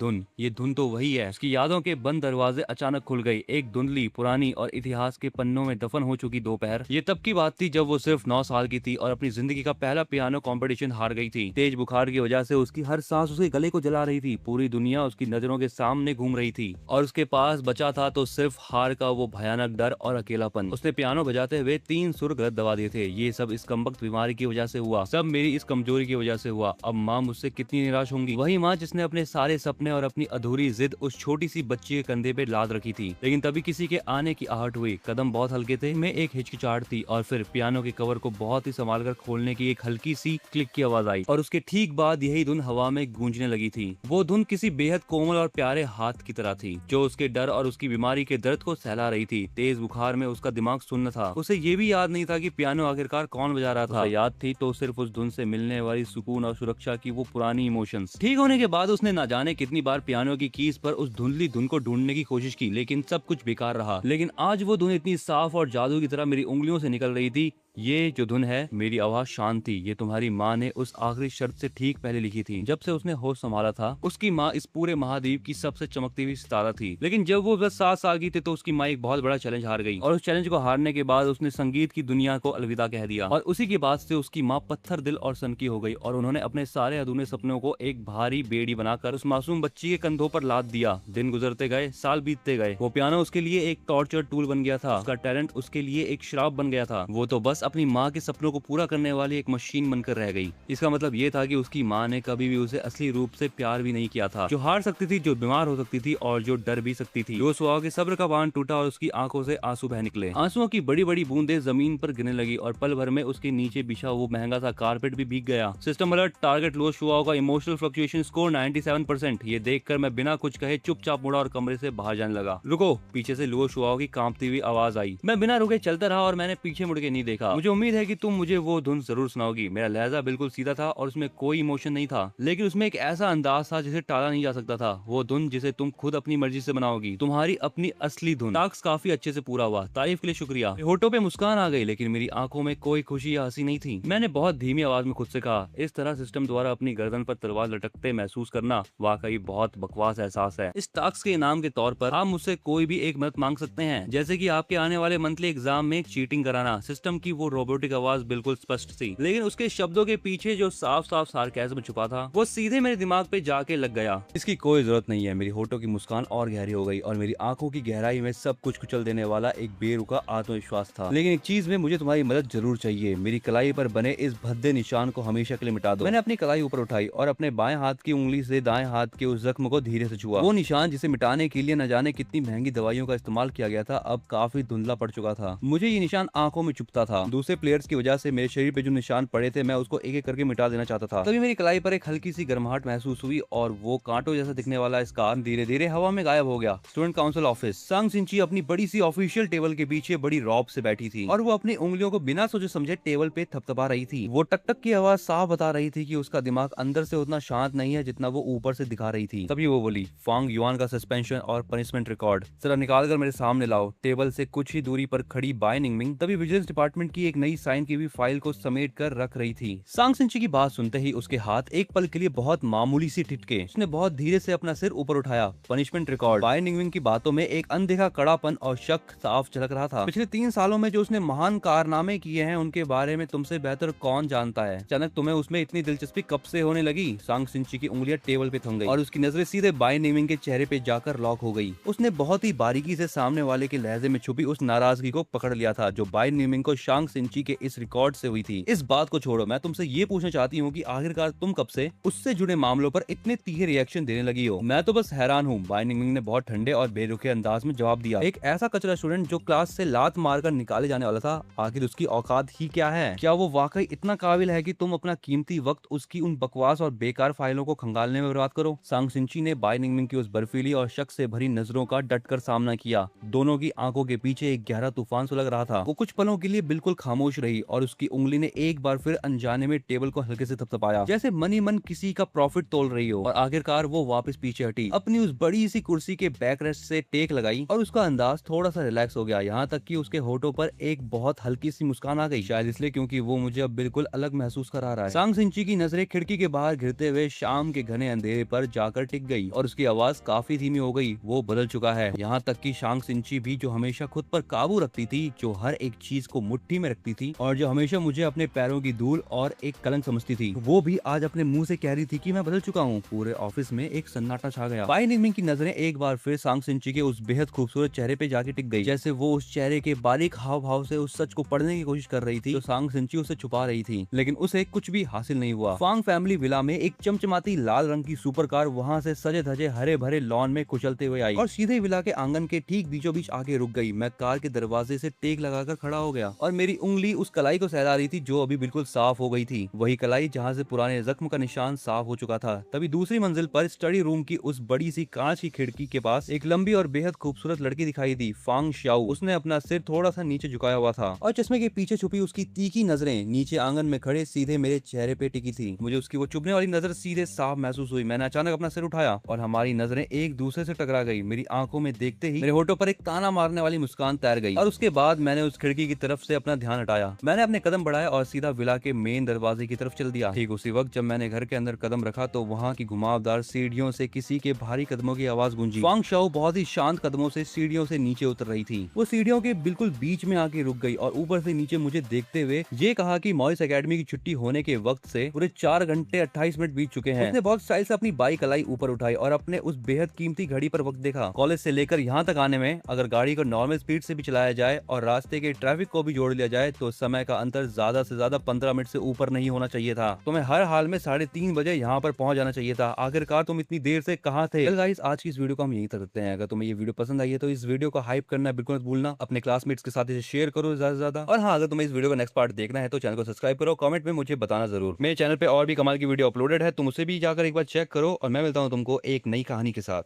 धुन तो वही है। उसकी यादों के बंद दरवाजे अचानक खुल गई। एक धुंधली, पुरानी और इतिहास के पन्नों में दफन हो चुकी दोपहर। ये तब की बात थी जब वो सिर्फ 9 साल की थी और अपनी जिंदगी का पहला पियानो कंपटीशन हार गई थी। तेज बुखार की वजह से उसकी हर सांस उसके गले को जला रही थी। पूरी दुनिया उसकी नजरों के सामने घूम रही थी और उसके पास बचा था तो सिर्फ हार का वो भयानक डर और अकेलापन। उसने पियानो बजाते हुए 3 सुर गलत दबा दिए थे। ये सब इस कमबख्त बीमारी की वजह से हुआ, सब मेरी इस कमजोरी की वजह से हुआ। अब माँ मुझसे कितनी निराश होंगी। वही माँ जिसने अपने सारे सपने और अपनी अधूरी जिद उस छोटी सी बच्ची के कंधे पे लाद रखी थी। लेकिन तभी किसी के आने की आहट हुई। कदम बहुत हल्के थे, मैं एक हिचकिचाहट थी और फिर पियानो के कवर को बहुत ही संभाल कर खोलने की एक हल्की सी क्लिक की आवाज आई और उसके ठीक बाद यही धुन हवा में गूंजने लगी थी। वो धुन किसी बेहद कोमल और प्यारे हाथ की तरह थी जो उसके डर और उसकी बीमारी के दर्द को सहला रही थी। तेज बुखार में उसका दिमाग सुन्न था। उसे ये भी याद नहीं था कि पियानो आखिरकार कौन बजा रहा था। याद थी तो सिर्फ उस धुन से मिलने वाली सुकून और सुरक्षा की वो पुरानी इमोशंस। ठीक होने के बाद उसने ना जाने कितनी बार पियानो की कीज पर उस धुंधली धुन को ढूंढने की कोशिश की, लेकिन सब कुछ बेकार रहा। लेकिन आज वो धुन इतनी साफ और जादू की तरह मेरी उंगलियों से निकल रही थी। ये जो धुन है, मेरी आवाज शांत थी। ये तुम्हारी माँ ने उस आखिरी शर्त से ठीक पहले लिखी थी जब से उसने होश संभाला था। उसकी माँ इस पूरे महाद्वीप की सबसे चमकती हुई सितारा थी, लेकिन जब वो बस 7 साल की थी तो उसकी माँ एक बहुत बड़ा चैलेंज हार गई और उस चैलेंज को हारने के बाद उसने संगीत की दुनिया को अलविदा कह दिया। और उसी के बाद से उसकी माँ पत्थर दिल और सनकी हो गई और उन्होंने अपने सारे अधूरे सपनों को एक भारी बेड़ी बनाकर उस मासूम बच्ची के कंधों पर लाद दिया। दिन गुजरते गए, साल बीतते गए। वो पियानो उसके लिए एक टॉर्चर टूल बन गया था। उसका टैलेंट उसके लिए एक श्राप बन गया था। वो तो बस अपनी माँ के सपनों को पूरा करने वाली एक मशीन बनकर रह गई। इसका मतलब ये था कि उसकी माँ ने कभी भी उसे असली रूप से प्यार भी नहीं किया था, जो हार सकती थी, जो बीमार हो सकती थी और जो डर भी सकती थी। लुओ सुआओ के सब्र का बांध टूटा और उसकी आंखों से आंसू बह निकले। आंसुओं की बड़ी बड़ी बूंदें जमीन पर गिरने लगी और पल भर में उसके नीचे बिछा वो महंगा सा कारपेट भी भीग गया। सिस्टम अलर्ट, टारगेट लुओ सुआओ का इमोशनल फ्लक्चुएशन स्कोर 97%। ये देखकर मैं बिना कुछ कहे चुपचाप मुड़ा और कमरे से बाहर जाने लगा। रुको, पीछे से लुओ सुआओ की कांपती हुई आवाज आई। मैं बिना रुके चलता रहा और मैंने पीछे मुड़ के नहीं देखा। मुझे उम्मीद है कि तुम मुझे वो धुन जरूर सुनाओगी। मेरा लहजा बिल्कुल सीधा था और उसमें कोई इमोशन नहीं था, लेकिन उसमें एक ऐसा अंदाज था जिसे टाला नहीं जा सकता था। वो धुन जिसे तुम खुद अपनी मर्जी से बनाओगी, तुम्हारी अपनी असली धुन। टास्क काफी अच्छे से पूरा हुआ, तारीफ के लिए शुक्रिया। होठों पे मुस्कान आ गई, लेकिन मेरी आंखों में कोई खुशी या हंसी नहीं थी। मैंने बहुत धीमी आवाज में खुद से कहा, इस तरह सिस्टम द्वारा अपनी गर्दन पर तलवार लटकते महसूस करना वाकई बहुत बकवास एहसास है। इस टास्क के इनाम के तौर पर आप मुझसे कोई भी एक मदद मांग सकते हैं, जैसे कि आपके आने वाले मंथली एग्जाम में चीटिंग कराना। सिस्टम की वो रोबोटिक आवाज बिल्कुल स्पष्ट थी, लेकिन उसके शब्दों के पीछे जो साफ साफ सार्केज्म छुपा था वो सीधे मेरे दिमाग पे जाके लग गया। इसकी कोई जरूरत नहीं है। मेरी होठों की मुस्कान और गहरी हो गई और मेरी आंखों की गहराई में सब कुछ कुचल देने वाला एक बेरुखा आत्मविश्वास था। लेकिन एक चीज में मुझे तुम्हारी मदद जरूर चाहिए। मेरी कलाई पर बने इस भद्दे निशान को हमेशा के लिए मिटा दो। मैंने अपनी कलाई ऊपर उठाई और अपने बाएं हाथ की उंगली से दाएं हाथ के उस जख्म को धीरे से छुआ। वो निशान जिसे मिटाने के लिए न जाने कितनी महंगी दवाइयों का इस्तेमाल किया गया था, अब काफी धुंधला पड़ चुका था। मुझे ये निशान आंखों में चुभता था। दूसरे प्लेयर्स की वजह से मेरे शरीर पे जो निशान पड़े थे मैं उसको एक एक करके मिटा देना चाहता था। तभी मेरी कलाई पर एक हल्की सी गर्माहट महसूस हुई और वो कांटों जैसा दिखने वाला स्कार धीरे धीरे हवा में गायब हो गया। Student council office. सांग सिंची अपनी बड़ी सी ऑफिशियल टेबल के पीछे बड़ी रौब से बैठी थी और वो अपनी उंगलियों को बिना सोचे समझे टेबल पे थपथपा रही थी। वो टक टक की आवाज साफ बता रही थी कि उसका दिमाग अंदर से उतना शांत नहीं है जितना वो ऊपर से दिखा रही थी। तभी वो बोली, फांग युआन का सस्पेंशन और पनिशमेंट रिकॉर्ड जरा निकाल कर मेरे सामने लाओ। टेबल से कुछ ही दूरी पर खड़ी बाय निंगमिंग तभी विजिलेंस डिपार्टमेंट की एक नई साइन की हुई फाइल को समेट कर रख रही थी। सांग सिंची की बात सुनते ही उसके हाथ एक पल के लिए बहुत मामूली सी ठिठके। उसने बहुत धीरे से अपना सिर ऊपर उठाया। Punishment record. बाय निंगमिंग की बातों में एक अनदेखा कड़ापन और शक साफ झलक रहा था। पिछले 3 सालों में जो उसने महान कारनामे किए हैं उनके बारे में तुमसे बेहतर कौन जानता है। अचानक तुम्हें उसमें इतनी दिलचस्पी कब से होने लगी। सांग सिंची की उंगलियां टेबल पे थम गई और उसकी नजरें सीधे बाय निंगमिंग के चेहरे पे जाकर लॉक हो गई। उसने बहुत ही बारीकी से सामने वाले के लहजे में छुपी उस नाराजगी को पकड़ लिया था जो बाय निंगमिंग को सांग सिंची के इस रिकॉर्ड से हुई थी। इस बात को छोड़ो, मैं तुमसे ये पूछना चाहती हूँ कि आखिरकार तुम कब से उससे जुड़े मामलों पर इतने तीखे रिएक्शन देने लगी हो। मैं तो बस हैरान हूँ। बाय निंगमिंग ने बहुत ठंडे और बेरुखे अंदाज में जवाब दिया। एक ऐसा कचरा स्टूडेंट जो क्लास से लात मारकर निकाले जाने वाला था, आखिर उसकी औकात ही क्या है। क्या वो वाकई इतना काबिल है कि तुम अपना कीमती वक्त उसकी उन बकवास और बेकार फाइलों को खंगालने में बर्बाद करो। सांग सिंची ने बाय निंगमिंग की उस बर्फीली और शक से भरी नजरों का डटकर सामना किया। दोनों की आंखों के पीछे एक गहरा तूफान सुलग रहा था। वो कुछ पलों के लिए बिल्कुल खामोश रही और उसकी उंगली ने एक बार फिर अनजाने में टेबल को हल्के से थपथपाया, जैसे मनी मन किसी का प्रॉफिट तोल रही हो। और आखिरकार वो वापस पीछे हटी, अपनी उस बड़ी सी कुर्सी के बैक रेस्ट से टेक लगाई और उसका अंदाज थोड़ा सा रिलैक्स हो गया। यहाँ तक कि उसके होठों पर एक बहुत हल्की सी मुस्कान आ गई, शायद इसलिए क्योंकि वो मुझे अब बिल्कुल अलग महसूस करा रहा है। सांग सिंची की नजरें खिड़की के बाहर घिरते हुए शाम के घने अंधेरे पर जाकर टिक गई और उसकी आवाज काफी धीमी हो गई। वो बदल चुका है। यहाँ तक कि सांग सिंची भी, जो हमेशा खुद पर काबू रखती थी, जो हर एक चीज को मुट्ठी में रखती थी और जो हमेशा मुझे अपने पैरों की धूल और एक कलंक समझती थी, वो भी आज अपने मुंह से कह रही थी कि मैं बदल चुका हूँ। पूरे ऑफिस में एक सन्नाटा छा गया। बाय निंगमिंग की नजरें एक बार फिर सांग सिंची के उस बेहद खूबसूरत चेहरे पे जाके टिक गई, जैसे वो उस चेहरे के बारीक हाव भाव से उस सच को पढ़ने की कोशिश कर रही थी जो सांग सिंची उसे छुपा रही थी। लेकिन उसे कुछ भी हासिल नहीं हुआ। फांग फैमिली विला में एक चमचमाती लाल रंग की सुपर कार वहाँ से सजे धजे हरे भरे लॉन में कुचलते हुए आई और सीधे विला के आंगन के ठीक बीचों बीच आके रुक गई। मैं कार के दरवाजे से टेक लगाकर खड़ा हो गया और मेरी उंगली उस कलाई को सहला रही थी जो अभी बिल्कुल साफ हो गई थी। वही कलाई जहाँ से पुराने जख्म का निशान साफ हो चुका था। तभी दूसरी मंजिल पर स्टडी रूम की उस बड़ी सी कांच की खिड़की के पास एक लंबी और बेहद खूबसूरत लड़की दिखाई दी, फांग शाओ। उसने अपना सिर थोड़ा सा नीचे झुकाया हुआ था और चश्मे के पीछे छुपी उसकी तीखी नजरें नीचे आंगन में खड़े सीधे मेरे चेहरे पे टिकी थी। मुझे उसकी वो चुभने वाली नजर सीधे साफ महसूस हुई। मैंने अचानक अपना सिर उठाया और हमारी नजरें एक दूसरे से टकरा गई। मेरी आंखों में देखते ही मेरे होठों पर एक ताना मारने वाली मुस्कान तैर गई और उसके बाद मैंने उस खिड़की की तरफ से अपना ध्यान हटाया। मैंने अपने कदम बढ़ाए और सीधा विला के मेन दरवाजे की तरफ चल दिया। ठीक उसी वक्त जब मैंने घर के अंदर कदम रखा तो वहाँ की घुमावदार सीढ़ियों से किसी के भारी कदमों की आवाज गूंजी। फांग शाओ बहुत ही शांत कदमों से सीढ़ियों से नीचे उतर रही थी। वो सीढ़ियों के बिल्कुल बीच में आके रुक गई और ऊपर से नीचे मुझे देखते हुए ये कहा कि मॉरिस एकेडमी की छुट्टी होने के वक्त से पूरे 4 घंटे 28 मिनट बीत चुके हैं। उसने बहुत स्टाइल से अपनी बाइक कलाई ऊपर उठाई और अपने उस बेहद कीमती घड़ी पर वक्त देखा। कॉलेज से लेकर यहाँ तक आने में अगर गाड़ी को नॉर्मल स्पीड से भी चलाया जाए और रास्ते के ट्रैफिक को भी जोड़ लिया जाए तो समय का अंतर ज्यादा से ज्यादा 15 मिनट से ऊपर नहीं होना चाहिए था। तुम्हें हर हाल में 3:30 बजे यहाँ पर पहुंच जाना चाहिए था। आखिरकार तुम इतनी देर से कहाँ थे? गाइस, आज की इस वीडियो को हम यहीं तक रखते हैं। अगर तुम्हें ये वीडियो पसंद आई है तो इस वीडियो को हाइप करना बिल्कुल मत भूलना। अपने क्लासमेट्स के साथ इसे शेयर करो ज्यादा से ज्यादा। और हाँ, अगर तुम्हें इस वीडियो का नेक्स्ट पार्ट देखना है तो चैनल को सब्सक्राइब करो। कमेंट में मुझे बताना जरूर। मेरे चैनल पे और भी कमाल की वीडियो अपलोडेड है, तुम उसे भी जाकर एक बार चेक करो और मैं मिलता हूँ तुमको एक नई कहानी के साथ।